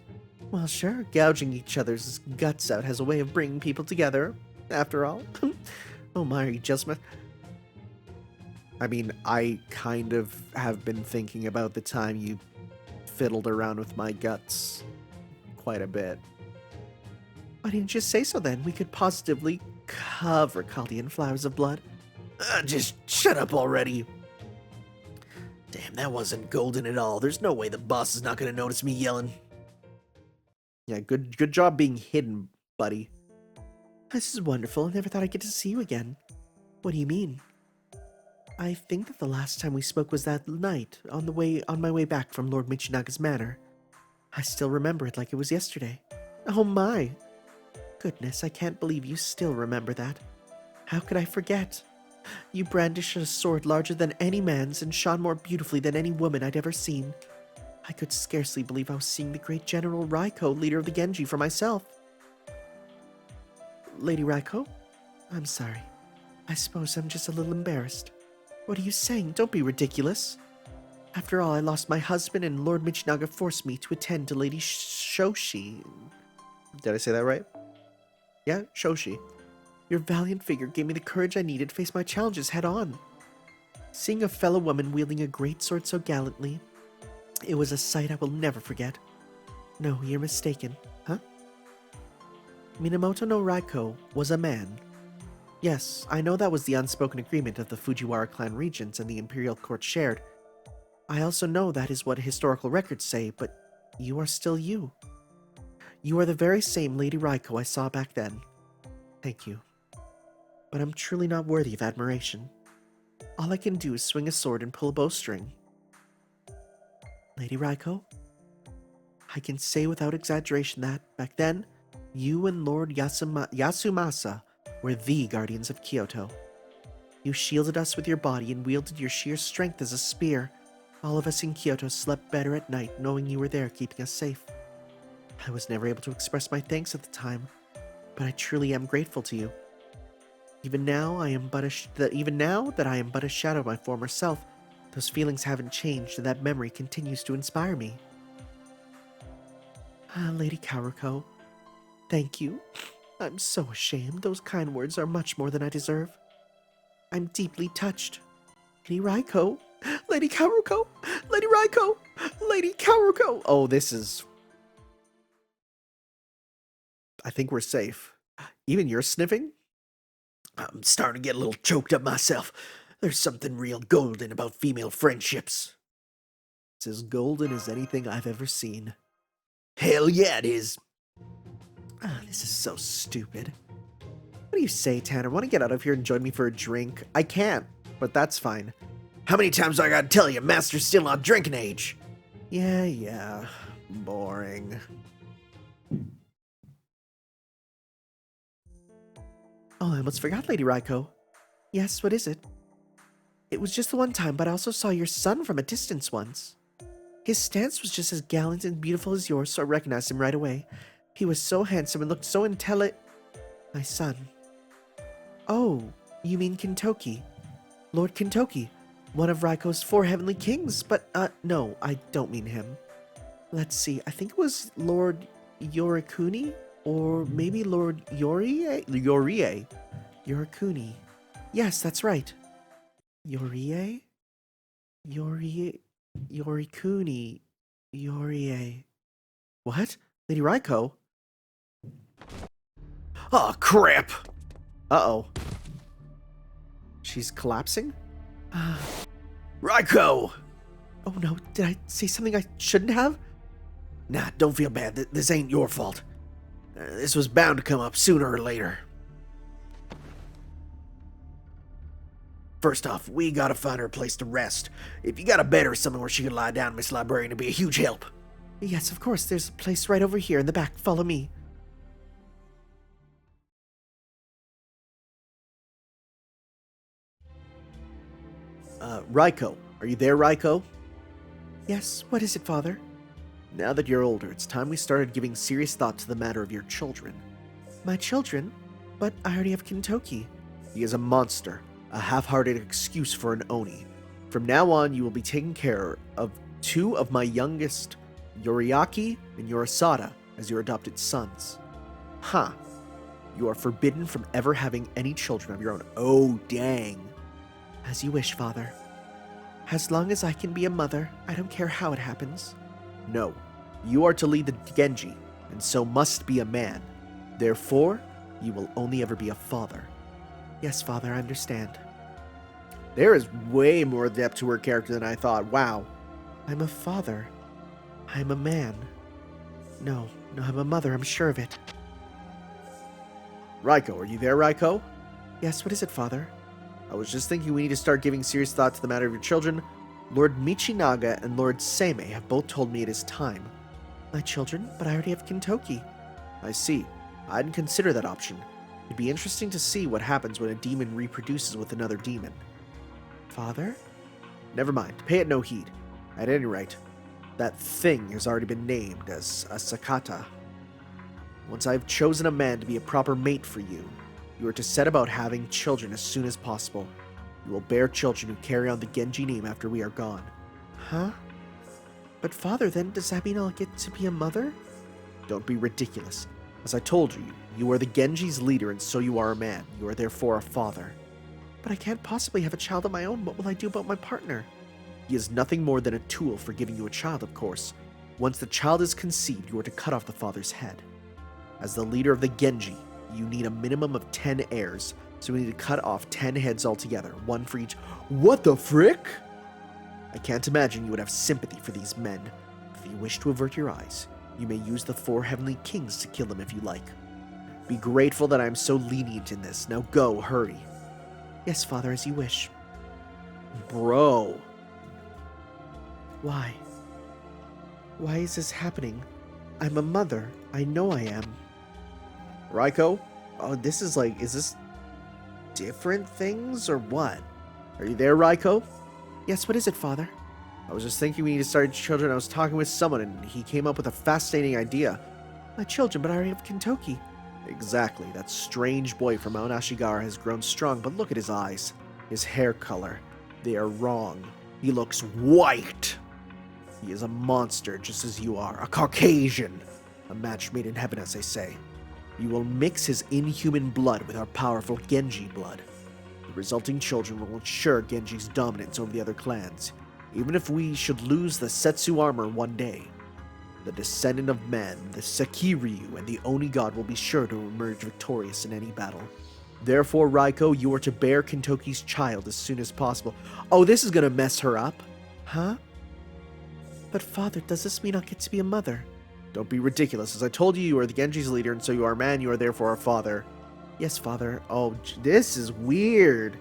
Well, sure, gouging each other's guts out has a way of bringing people together, after all. Oh my, are you just I mean, I kind of have been thinking about the time you fiddled around with my guts quite a bit. Why didn't you say so then? We could positively cover Kaldi in flowers of blood. Just shut up already. Damn, that wasn't golden at all. There's no way the boss is not gonna notice me yelling. Yeah, good job being hidden, buddy. This is wonderful. I never thought I'd get to see you again. What do you mean? I think that the last time we spoke was that night, on my way back from Lord Michinaga's manor. I still remember it like it was yesterday. Oh my! Goodness, I can't believe you still remember that. How could I forget? You brandished a sword larger than any man's and shone more beautifully than any woman I'd ever seen. I could scarcely believe I was seeing the great General Raikou, leader of the Genji, for myself. Lady Raikou? I'm sorry. I suppose I'm just a little embarrassed. What are you saying? Don't be ridiculous. After all, I lost my husband and Lord Michinaga forced me to attend to Lady Shoshi. Did I say that right? Yeah, Shoshi. Your valiant figure gave me the courage I needed to face my challenges head on. Seeing a fellow woman wielding a great sword so gallantly, it was a sight I will never forget. No, you're mistaken. Huh? Minamoto no Raikou was a man. Yes, I know that was the unspoken agreement of the Fujiwara clan regents and the imperial court shared. I also know that is what historical records say, but you are still you. You are the very same Lady Raikou I saw back then. Thank you. But I'm truly not worthy of admiration. All I can do is swing a sword and pull a bowstring. Lady Raikou, I can say without exaggeration that, back then, you and Lord Yasumasa were the guardians of Kyoto. You shielded us with your body and wielded your sheer strength as a spear. All of us in Kyoto slept better at night knowing you were there keeping us safe. I was never able to express my thanks at the time, but I truly am grateful to you. Even now that I am but a shadow of my former self, those feelings haven't changed and that memory continues to inspire me. Lady Karuko, thank you. I'm so ashamed. Those kind words are much more than I deserve. I'm deeply touched. Lady Raikou! Lady Karuko! Lady Raikou! Lady Karuko! Oh, this is... I think we're safe. Even you're sniffing? I'm starting to get a little choked up myself. There's something real golden about female friendships. It's as golden as anything I've ever seen. Hell yeah, it is. This is so stupid. What do you say, Tanner? Want to get out of here and join me for a drink? I can't, but that's fine. How many times do I gotta tell you, Master's still on drinking age? Yeah. Boring. Oh, I almost forgot, Lady Raikou. Yes, what is it? It was just the one time, but I also saw your son from a distance once. His stance was just as gallant and beautiful as yours, so I recognized him right away. He was so handsome and looked so My son. Oh, you mean Kintoki. Lord Kintoki, one of Raikou's 4 heavenly kings, but, no, I don't mean him. Let's see, I think it was Lord Yorikuni? Or maybe Lord Yorie? Yorikuni. Yes, that's right. Yorie? Yorikuni. Yorie. What? Lady Raikou? Oh, crap! Uh-oh. She's collapsing? Raikou! Oh no, did I say something I shouldn't have? Nah, don't feel bad. This ain't your fault. This was bound to come up sooner or later. First off, we gotta find her a place to rest. If you got a bed or something where she can lie down, Miss Librarian, it'd be a huge help. Yes, of course. There's a place right over here in the back. Follow me. Raikou. Are you there, Raikou? Yes, what is it, Father? Now that you're older, it's time we started giving serious thought to the matter of your children. My children? But I already have Kintoki. He is a monster, a half-hearted excuse for an Oni. From now on, you will be taking care of 2 of my youngest, Yoriaki and Yorisada. as your adopted sons. Huh. You are forbidden from ever having any children of your own. Oh, dang. As you wish, father. As long as I can be a mother, I don't care how it happens. No. You are to lead the Genji, and so must be a man. Therefore, you will only ever be a father. Yes, father, I understand. There is way more depth to her character than I thought. Wow. I'm a father. I'm a man. No, I'm a mother, I'm sure of it. Raikou, are you there, Raikou? Yes, what is it, father? I was just thinking we need to start giving serious thought to the matter of your children. Lord Michinaga and Lord Same have both told me it is time. My children? But I already have Kintoki. I see. I didn't consider that option. It'd be interesting to see what happens when a demon reproduces with another demon. Father? Never mind. Pay it no heed. At any rate, that thing has already been named as a Sakata. Once I have chosen a man to be a proper mate for you, you are to set about having children as soon as possible. You will bear children who carry on the Genji name after we are gone. Huh? But father, then, does that mean I'll get to be a mother? Don't be ridiculous. As I told you, you are the Genji's leader and so you are a man. You are therefore a father. But I can't possibly have a child of my own. What will I do about my partner? He is nothing more than a tool for giving you a child, of course. Once the child is conceived, you are to cut off the father's head. As the leader of the Genji, you need a minimum of 10 heirs, so we need to cut off 10 heads altogether, one for each. What the frick? I can't imagine you would have sympathy for these men. If you wish to avert your eyes, you may use the 4 heavenly kings to kill them if you like. Be grateful that I am so lenient in this. Now go, hurry. Yes, father, as you wish. Bro. Why? Why is this happening? I'm a mother. I know I am. Raikou? Oh, this is like, is this different things or what? Are you there, Raikou? Yes, what is it, father? I was just thinking we need to start children. I was talking with someone and he came up with a fascinating idea. My children, but I already have Kintoki. Exactly. That strange boy from Mount Ashigara has grown strong, but look at his eyes. His hair color. They are wrong. He looks white. He is a monster, just as you are. A Caucasian. A match made in heaven, as they say. You will mix his inhuman blood with our powerful Genji blood. The resulting children will ensure Genji's dominance over the other clans, even if we should lose the Setsu armor one day. The descendant of men, the Sekiryu, and the Oni god will be sure to emerge victorious in any battle. Therefore, Raikou, you are to bear Kintoki's child as soon as possible. Oh, this is gonna mess her up. Huh? But father, does this mean I'll get to be a mother? Don't be ridiculous. As I told you, you are the Genji's leader, and so you are a man, you are therefore a father. Yes, father. Oh, this is weird.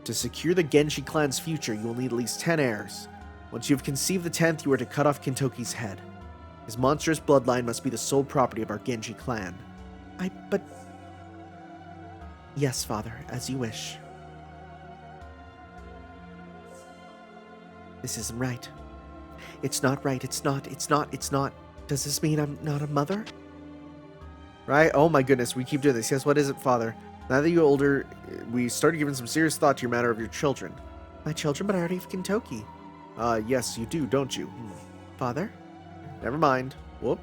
To secure the Genji clan's future, you will need at least 10 heirs. Once you have conceived the 10th, you are to cut off Kintoki's head. His monstrous bloodline must be the sole property of our Genji clan. But... Yes, father, as you wish. This isn't right. It's not right. It's not. Does this mean I'm not a mother? Right? Oh my goodness, we keep doing this. Yes, what is it, father? Now that you're older, we started giving some serious thought to your matter of your children. My children, but I already have Kintoki. Yes, you do, don't you? Father? Never mind. Whoop.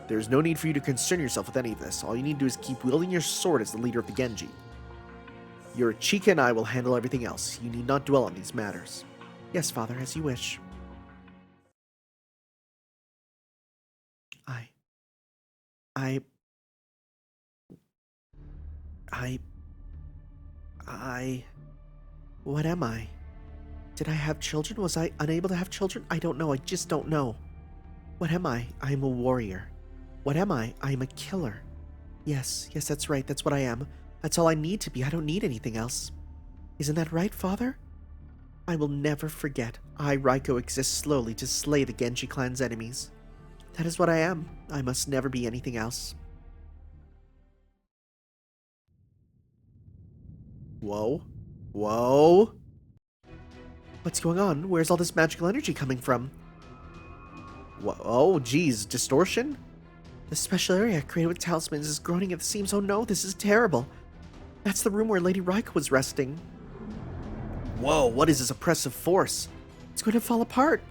There's no need for you to concern yourself with any of this. All you need to do is keep wielding your sword as the leader of the Genji. Your Chika and I will handle everything else. You need not dwell on these matters. Yes, father, as you wish. What am I? Did I have children? Was I unable to have children? I don't know. I just don't know. What am I? I am a warrior. What am I? I am a killer. Yes, that's right. That's what I am. That's all I need to be. I don't need anything else. Isn't that right, father? I will never forget. I, Raikou, exist slowly to slay the Genji clan's enemies. That is what I am. I must never be anything else. Whoa. Whoa. What's going on? Where's all this magical energy coming from? Whoa. Oh, geez. Distortion? The special area created with talismans is groaning at the seams. Oh no, this is terrible. That's the room where Lady Raikou was resting. Whoa, what is this oppressive force? It's going to fall apart.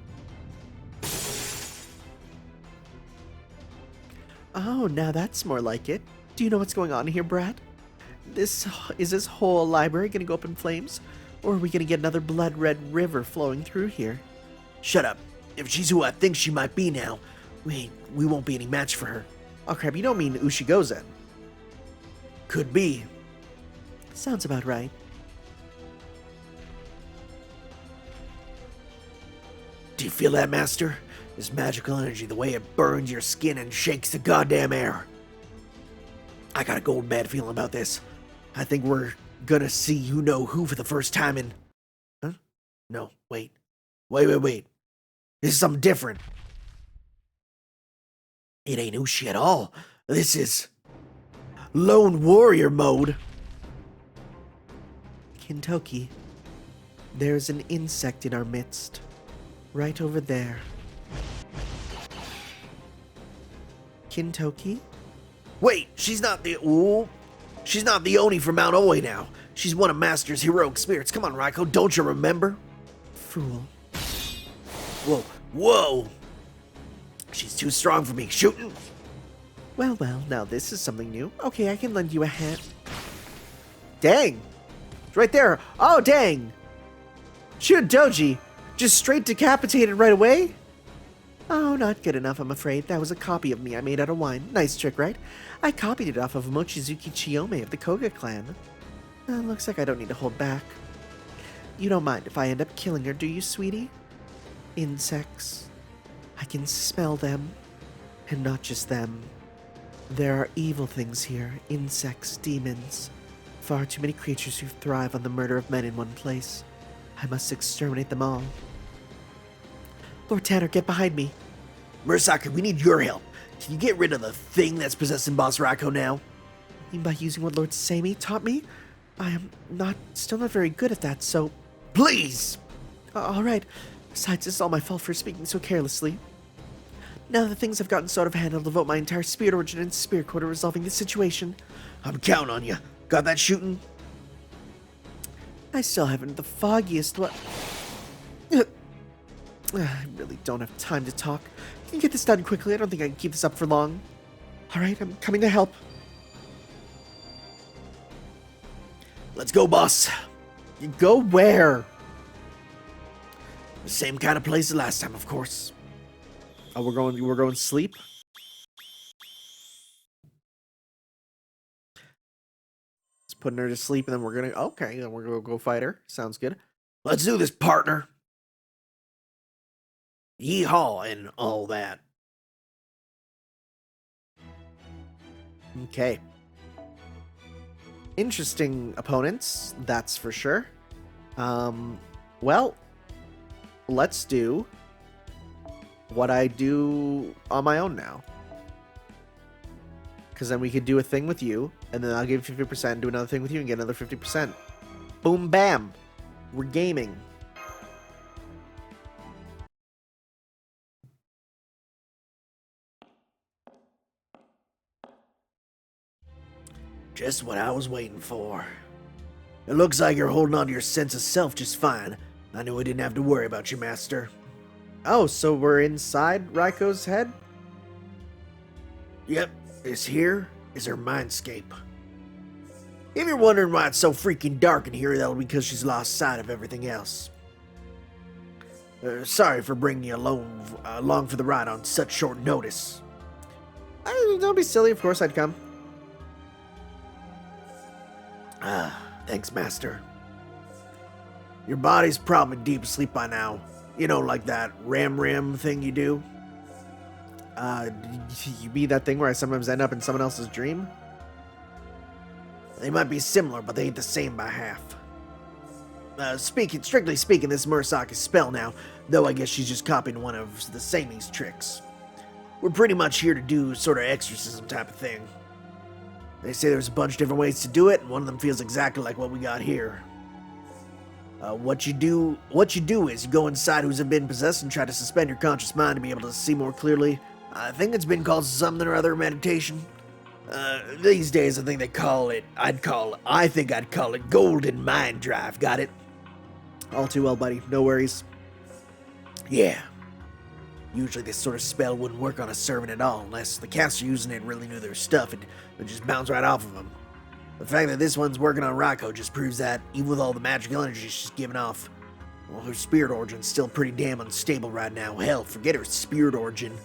Oh, now that's more like it. Do you know what's going on here, Brad? Is this whole library gonna go up in flames? Or are we gonna get another blood-red river flowing through here? Shut up. If she's who I think she might be now, we won't be any match for her. Oh crap, you don't mean Ushigozen. Could be. Sounds about right. Do you feel that, Master? This magical energy, the way it burns your skin and shakes the goddamn air. I got a gold bad feeling about this. I think we're gonna see you know who for the first time in... Huh? No, wait. Wait. This is something different. It ain't Ushi at all. This is... Lone Warrior mode. Kintoki, there's an insect in our midst. Right over there. Kintoki? Wait, she's not the... Ooh. She's not the Oni from Mount Oi now. She's one of Master's heroic spirits. Come on, Raikou, don't you remember? Fool. Whoa. She's too strong for me. Shooting? Well, now this is something new. Okay, I can lend you a hand. Dang! It's right there. Oh, dang! Shoot, Doji! Just straight decapitated right away? Oh, not good enough, I'm afraid. That was a copy of me I made out of wine. Nice trick, right? I copied it off of Mochizuki Chiyome of the Koga clan. Looks like I don't need to hold back. You don't mind if I end up killing her, do you, sweetie? Insects. I can smell them. And not just them. There are evil things here. Insects, demons. Far too many creatures who thrive on the murder of men in one place. I must exterminate them all. Lord Tanner, get behind me. Murasaki, we need your help. Can you get rid of the thing that's possessing Boss Raikou now? You mean by using what Lord Sami taught me? I am still not very good at that, so... Please! Alright. Besides, it's all my fault for speaking so carelessly. Now that things have gotten sort of hand, I'll devote my entire spirit origin and spirit core to resolving this situation. I'm counting on you. Got that shooting? I still haven't the foggiest I really don't have time to talk. Can you get this done quickly? I don't think I can keep this up for long. Alright, I'm coming to help. Let's go, boss. You go where? The same kind of place as last time, of course. Oh, we're going sleep? Let's put her to sleep and then we're gonna go fight her. Sounds good. Let's do this, partner. Yeehaw and all that. Okay. Interesting opponents, that's for sure. Well, let's do what I do on my own now. Because then we could do a thing with you, and then I'll give you 50%, do another thing with you, and get another 50%. Boom, bam. We're gaming. Just what I was waiting for. It looks like you're holding on to your sense of self just fine. I knew I didn't have to worry about you, Master. Oh, so we're inside Raikou's head? Yep, this here is her mindscape. If you're wondering why it's so freaking dark in here, that'll be because she's lost sight of everything else. Sorry for bringing you along for the ride on such short notice. Don't be silly, of course I'd come. Thanks, Master. Your body's probably deep asleep by now. You know, like that ram thing you do? You mean that thing where I sometimes end up in someone else's dream? They might be similar, but they ain't the same by half. Strictly speaking, this Murasaki's spell now, though I guess she's just copying one of the Sami's tricks. We're pretty much here to do sort of exorcism type of thing. They say there's a bunch of different ways to do it, and one of them feels exactly like what we got here. What you do is you go inside who's been possessed and try to suspend your conscious mind to be able to see more clearly. I think it's been called something or other meditation. These days I think I'd call it golden mind drive, got it? All too well, buddy. No worries. Yeah. Usually this sort of spell wouldn't work on a servant at all unless the caster using it really knew their stuff and would just bounce right off of them. The fact that this one's working on Raikou just proves that, even with all the magical energy she's giving off, well, her spirit origin's still pretty damn unstable right now. Hell, forget her spirit origin.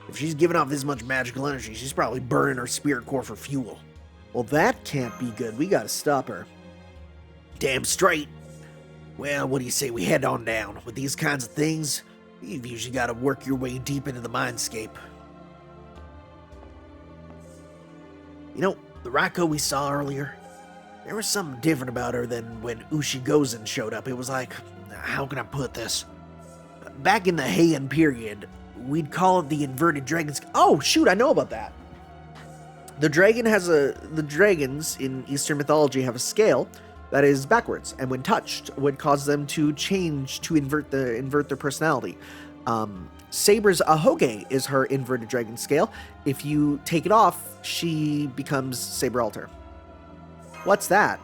If she's giving off this much magical energy, she's probably burning her spirit core for fuel. Well, that can't be good. We gotta stop her. Damn straight. Well, what do you say we head on down? With these kinds of things, you've usually got to work your way deep into the mindscape. You know, the Raikou we saw earlier, there was something different about her than when Goggin showed up. It was like, how can I put this? Back in the Heian period, we'd call it the inverted dragon's... Oh, shoot, I know about that. The dragons in Eastern mythology have a scale that is backwards, and when touched, would cause them to change to invert their personality. Saber's Ahoge is her inverted dragon scale. If you take it off, she becomes Saber Alter. What's that?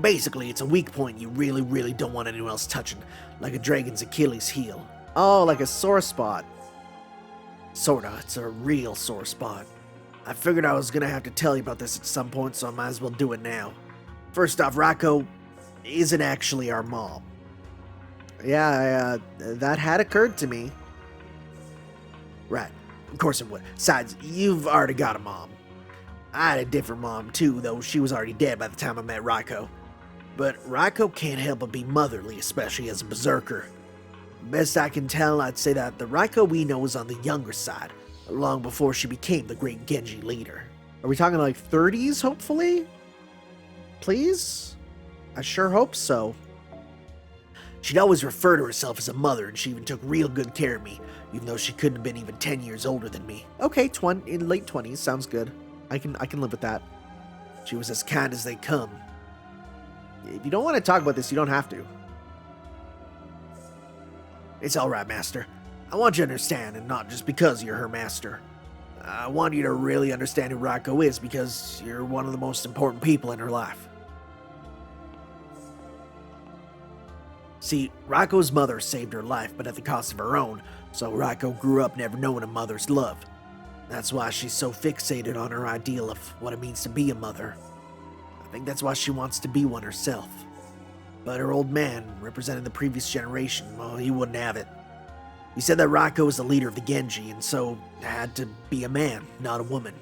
Basically, it's a weak point you really, really don't want anyone else touching, like a dragon's Achilles heel. Oh, like a sore spot. Sorta, it's a real sore spot. I figured I was gonna have to tell you about this at some point, so I might as well do it now.First off, Raikou isn't actually our mom. Yeah, that had occurred to me. Right, of course it would. Besides, you've already got a mom. I had a different mom too, though she was already dead by the time I met Raikou. But Raikou can't help but be motherly, especially as a berserker. Best I can tell, I'd say that the Raikou we know is on the younger side, long before she became the great Genji leader. Are we talking like 30s, hopefully? Please? I sure hope so. She'd always refer to herself as a mother, and she even took real good care of me, even though she couldn't have been even 10 years older than me. Okay, in late 20s, sounds good. I can live with that. She was as kind as they come. If you don't want to talk about this, you don't have to. It's alright, Master. I want you to understand, and not just because you're her master. I want you to really understand who Raikou is, because you're one of the most important people in her life. See, Raikou's mother saved her life, but at the cost of her own, so Raikou grew up never knowing a mother's love. That's why she's so fixated on her ideal of what it means to be a mother. I think that's why she wants to be one herself. But her old man, representing the previous generation, well, he wouldn't have it. He said that Raikou was the leader of the Genji, and so had to be a man, not a woman.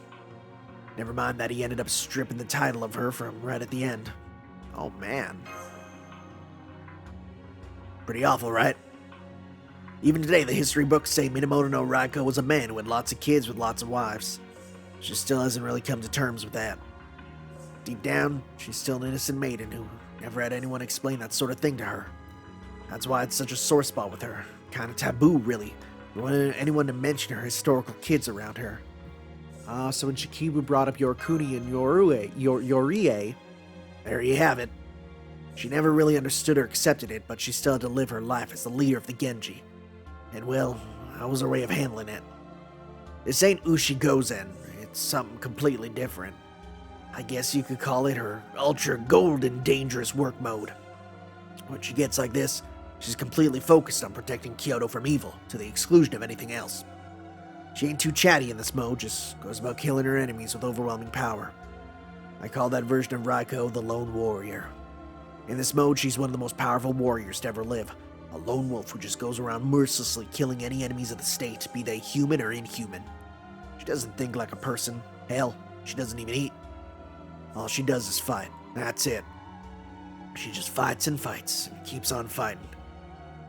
Never mind that he ended up stripping the title of her from right at the end. Oh man. Pretty awful, right? Even today, the history books say Minamoto no Raikou was a man who had lots of kids with lots of wives. She still hasn't really come to terms with that. Deep down, she's still an innocent maiden who never had anyone explain that sort of thing to her. That's why it's such a sore spot with her. Kind of taboo, really. You don't want anyone to mention her historical kids around her. So when Shikibu brought up Yorikuni and Yorie, there you have it. She never really understood or accepted it, but she still had to live her life as the leader of the Genji. And well, that was her way of handling it. This ain't Goggin, it's something completely different. I guess you could call it her ultra golden dangerous work mode. When she gets like this, she's completely focused on protecting Kyoto from evil, to the exclusion of anything else. She ain't too chatty in this mode, just goes about killing her enemies with overwhelming power. I call that version of Raikou the Lone Warrior. In this mode, she's one of the most powerful warriors to ever live. A lone wolf who just goes around mercilessly killing any enemies of the state, be they human or inhuman. She doesn't think like a person. Hell, she doesn't even eat. All she does is fight. That's it. She just fights and fights, and keeps on fighting.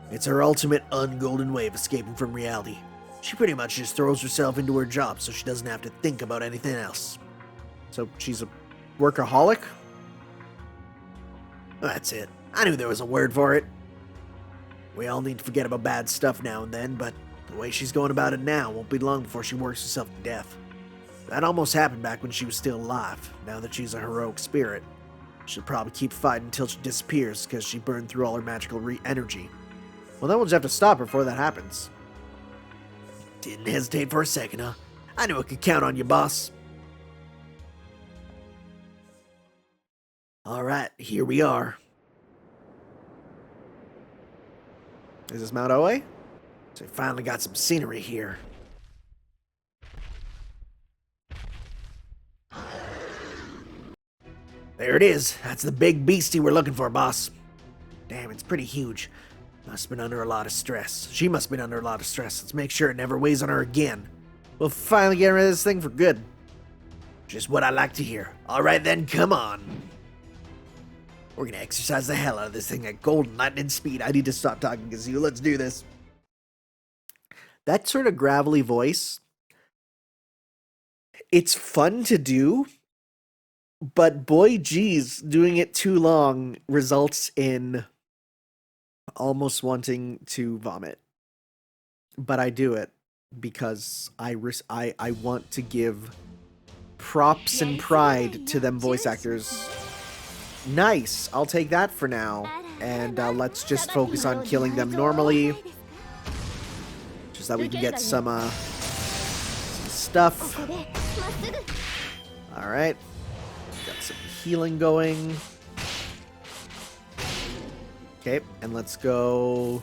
It's her ultimate ungolden way of escaping from reality. She pretty much just throws herself into her job so she doesn't have to think about anything else. So she's a workaholic? That's it. I knew there was a word for it. We all need to forget about bad stuff now and then, but the way she's going about it now won't be long before she works herself to death. That almost happened back when she was still alive. Now that she's a heroic spirit, she'll probably keep fighting until she disappears because she burned through all her magical energy. Well, then we'll just have to stop her before that happens. Didn't hesitate for a second, huh? I knew I could count on you, boss. Alright, here we are. Is this Mount Oe? So we finally got some scenery here. There it is. That's the big beastie we're looking for, boss. Damn, it's pretty huge. Must have been under a lot of stress. She must have been under a lot of stress. Let's make sure it never weighs on her again. We'll finally get rid of this thing for good. Just what I like to hear. Alright then, come on. We're gonna exercise the hell out of this thing at golden lightning speed. I need to stop talking because you. Let's do this. That sort of gravelly voice, it's fun to do, but boy geez, doing it too long results in almost wanting to vomit. But I do it because I want to give props and pride to them voice actors. Nice, I'll take that for now. And let's just focus on killing them normally. Just that we can get some stuff. Alright. Got some healing going. Okay, and let's go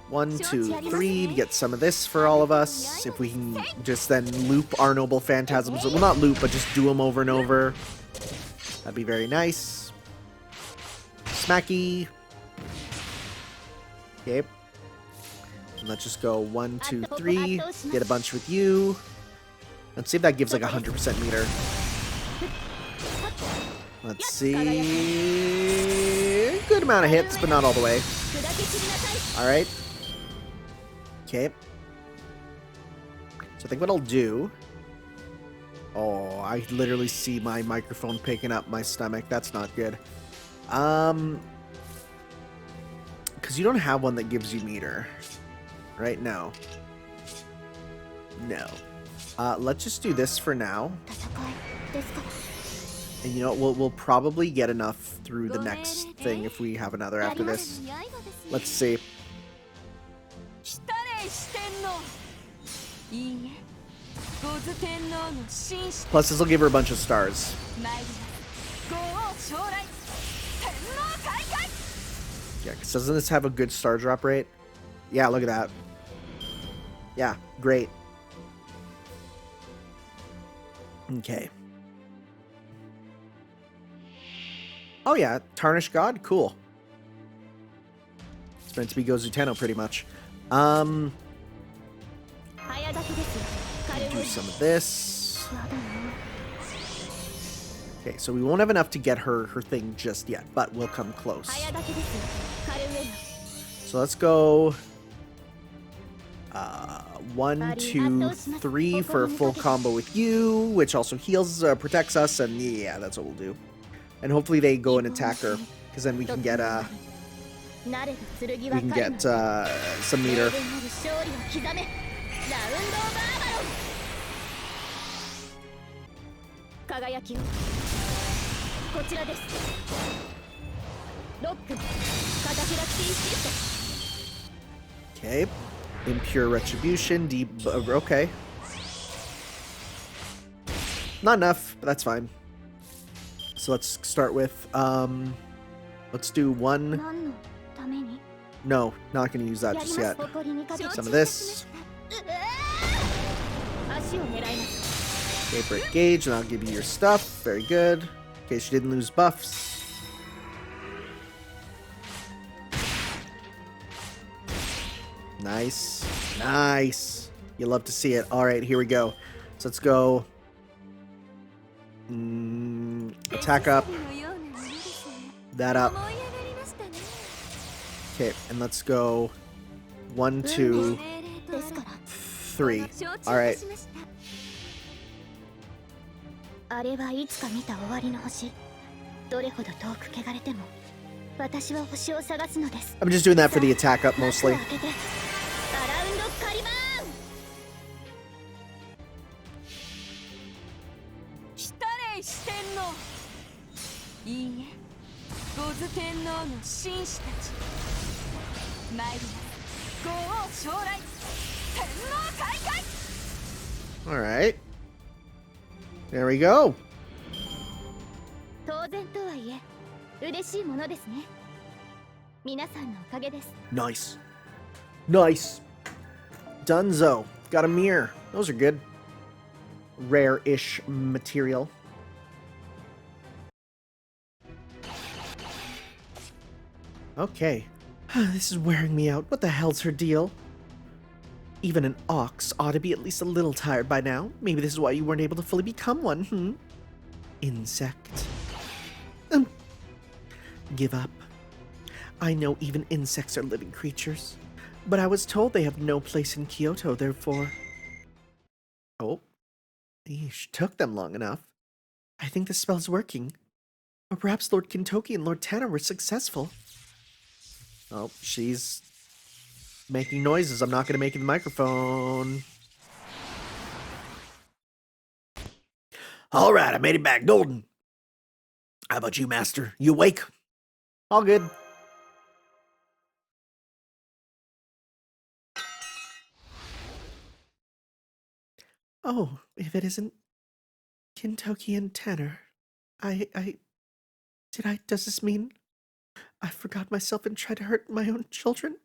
1, 2, 3 to get some of this for all of us. If we can just then loop our noble phantasms. Well, not loop, but just do them over and over. That'd be very nice. Smacky. Okay. And let's just go 1, 2, 3. Get a bunch with you. Let's see if that gives like 100% meter. Let's see. Good amount of hits, but not all the way. Alright. Okay. So I think what I'll do... Oh, I literally see my microphone picking up my stomach. That's not good. Because you don't have one that gives you meter. Right? No. No. Let's just do this for now. And you know what? We'll probably get enough through the next thing if we have another after this. Let's see. Plus, this will give her a bunch of stars. Yeah, because doesn't this have a good star drop rate? Yeah, look at that. Yeah, great. Okay. Oh yeah, Tarnished God? Cool. It's meant to be Gozuteno pretty much. Do some of this. Okay, so we won't have enough to get her thing just yet, but we'll come close. So let's go 1, 2, 3 for a full combo with you, which also heals, protects us, and yeah, that's what we'll do. And hopefully they go and attack her, because then we can get some meter. Okay. Impure Retribution, okay. Not enough, but that's fine. So let's start with, let's do 1. No, not going to use that just yet. Some of this. Okay, break gauge, and I'll give you your stuff. Very good. In case you didn't lose buffs. Nice. Nice. You love to see it. Alright, here we go. So let's go. Attack up. That up. Okay, and let's go 1, 2, 3. Alright. I'm just doing that for the attack up mostly. Alright. There we go. Nice. Nice. Dunzo. Got a mirror. Those are good. Rare-ish material. Okay. This is wearing me out. What the hell's her deal? Even an ox ought to be at least a little tired by now. Maybe this is why you weren't able to fully become one, Insect. Give up. I know even insects are living creatures, but I was told they have no place in Kyoto, therefore... Oh. Eesh, took them long enough. I think the spell's working. Or perhaps Lord Kintoki and Lord Tanner were successful. Oh, she's making noises. I'm not going to make it in the microphone. All right, I made it back golden. How about you, Master? You awake? All good. Oh, if it isn't Kintoki and Tanner. Does this mean I forgot myself and tried to hurt my own children?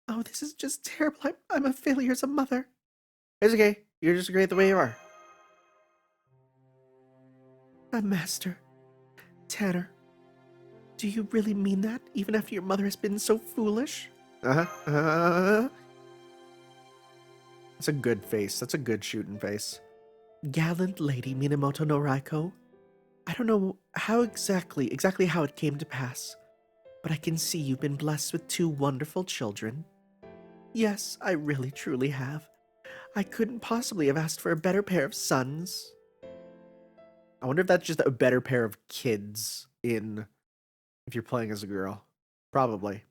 Oh, this is just terrible. I'm a failure as a mother. It's okay. You're just great the way you are. Master. Tanner. Do you really mean that, even after your mother has been so foolish? That's a good face. That's a good shooting face. Gallant Lady Minamoto no Raikou. I don't know how exactly how it came to pass, but I can see you've been blessed with 2 wonderful children. Yes, I really truly have. I couldn't possibly have asked for a better pair of sons. I wonder if that's just a better pair of kids if you're playing as a girl. Probably.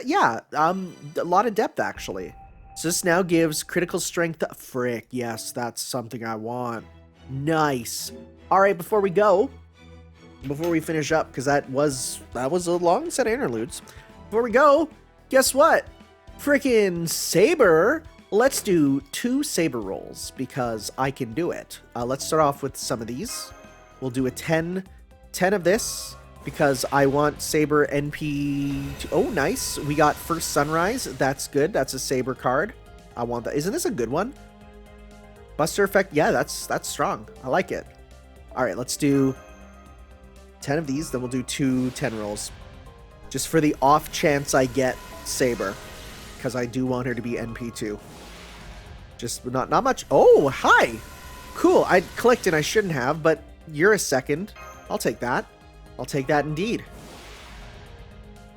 Yeah, a lot of depth actually. So this now gives critical strength. Frick, yes, that's something I want. Nice. All right, before we finish up, because that was a long set of interludes. Before we go, guess what? Frickin' Saber. Let's do 2 Saber rolls because I can do it. Let's start off with some of these. We'll do a 10 of this because I want Saber NP. Oh, nice. We got First Sunrise. That's good. That's a Saber card. I want that. Isn't this a good one? Buster effect. Yeah, that's strong. I like it. All right, let's do 10 of these. Then we'll do 2 10 rolls. Just for the off chance I get Saber. Because I do want her to be NP2. Just not much. Oh, hi. Cool. I clicked and I shouldn't have, but you're a second. I'll take that. I'll take that indeed.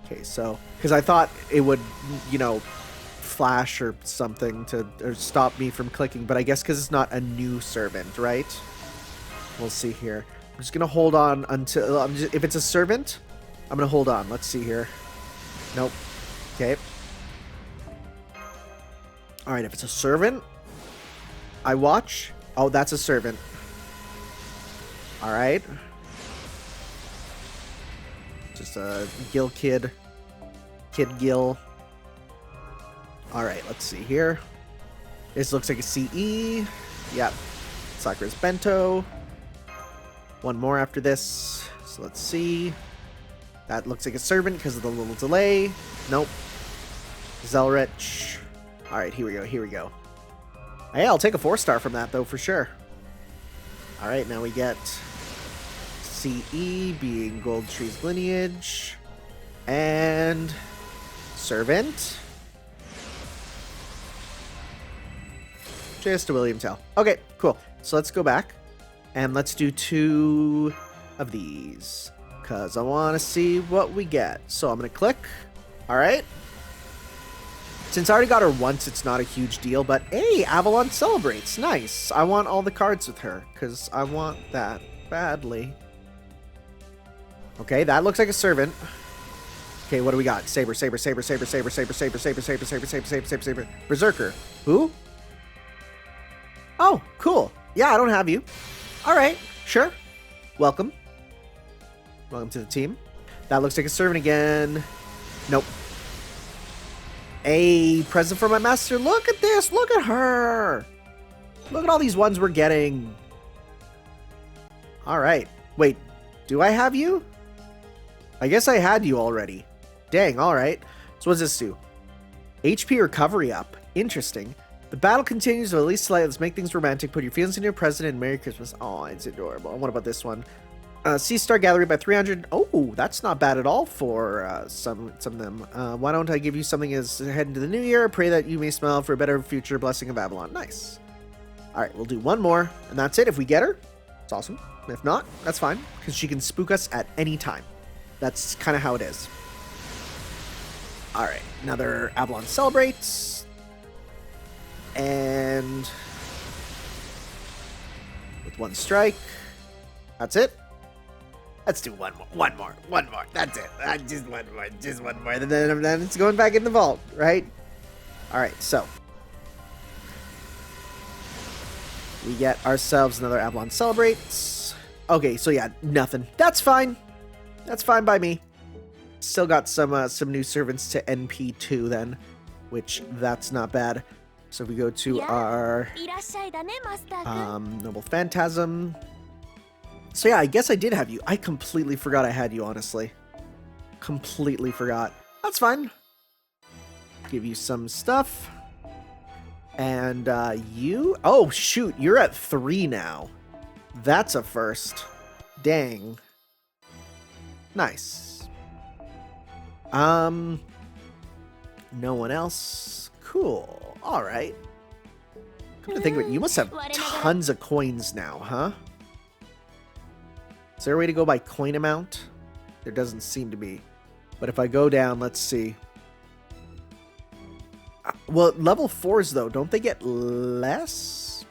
Okay, so because I thought it would, flash or something or stop me from clicking, but I guess because it's not a new servant, right? We'll see here. I'm just gonna hold on until if it's a servant, I'm gonna hold on. Let's see here. Nope. Okay. All right, if it's a servant, I watch. Oh, that's a servant. All right. Just a Gil kid. Kid Gil. All right, let's see here. This looks like a CE. Yep. Sakura's Bento. One more after this. So let's see. That looks like a servant because of the little delay. Nope. Zelrich. All right, here we go. Hey, I'll take a 4-star from that, though, for sure. All right, now we get CE being Gold Tree's lineage. And servant. Just a William Tell. Okay, cool. So let's go back. And let's do 2 of these. Because I want to see what we get. So I'm going to click. All right. Since I already got her once, it's not a huge deal, but hey, Avalon celebrates. Nice. I want all the cards with her, because I want that badly. Okay, that looks like a servant. Okay, what do we got? Saber. Berserker. Who? Oh, cool. Yeah, I don't have you. All right, sure. Welcome. Welcome to the team. That looks like a servant again. Nope. A present for my master. Look at this. Look at her. Look at all these ones we're getting. All right. Wait, do I have you? I guess I had you already. Dang, all right. So what does this do? HP recovery up. Interesting. The battle continues, or at least slightly. Let's make things romantic. Put your feelings into your president and Merry Christmas. Oh, it's adorable. What about this one? C-Star Gallery by 300. Oh, that's not bad at all for some of them. Why don't I give you something as head into the new year? Pray that you may smile for a better future. Blessing of Avalon. Nice. All right, we'll do one more, and that's it. If we get her, it's awesome. If not, that's fine, because she can spook us at any time. That's kind of how it is. All right, another Avalon Celebrates. And with one strike, that's it. Let's do one more. That's it. Just one more. Then it's going back in the vault, right? All right, so we get ourselves another Avalon Celebrates. Okay, so yeah, nothing. That's fine. That's fine by me. Still got some new servants to NP2 then, which that's not bad. So if we go to our Noble Phantasm. So yeah, I guess I did have you. I completely forgot I had you, honestly. Completely forgot. That's fine. Give you some stuff. And you... Oh, shoot. You're at 3 now. That's a first. Dang. Nice. No one else. Cool. All right. Come to think of it, you must have tons of coins now, huh? Is there a way to go by coin amount? There doesn't seem to be. But if I go down, let's see. Well, level 4s, though, don't they get less?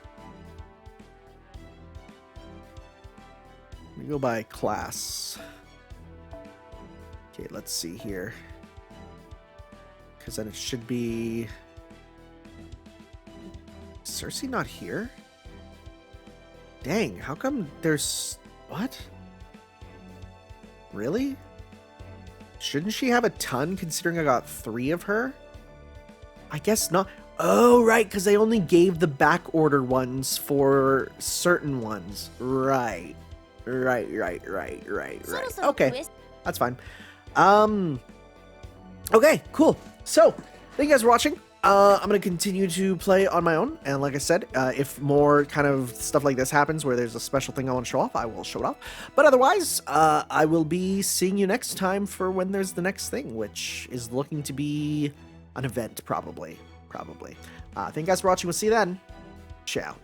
Let me go by class. Okay, let's see here. Because then it should be... Is Cersei not here? Dang, how come there's... What? Really? Shouldn't she have a ton, considering I got 3 of her? I guess not. Oh, right, because they only gave the back order ones for certain ones. Right. Right. Okay, that's fine. Okay, cool. So, thank you guys for watching. I'm going to continue to play on my own. And like I said, if more kind of stuff like this happens where there's a special thing I want to show off, I will show it off. But otherwise, I will be seeing you next time for when there's the next thing, which is looking to be an event, probably. Thank you guys for watching. We'll see you then. Ciao.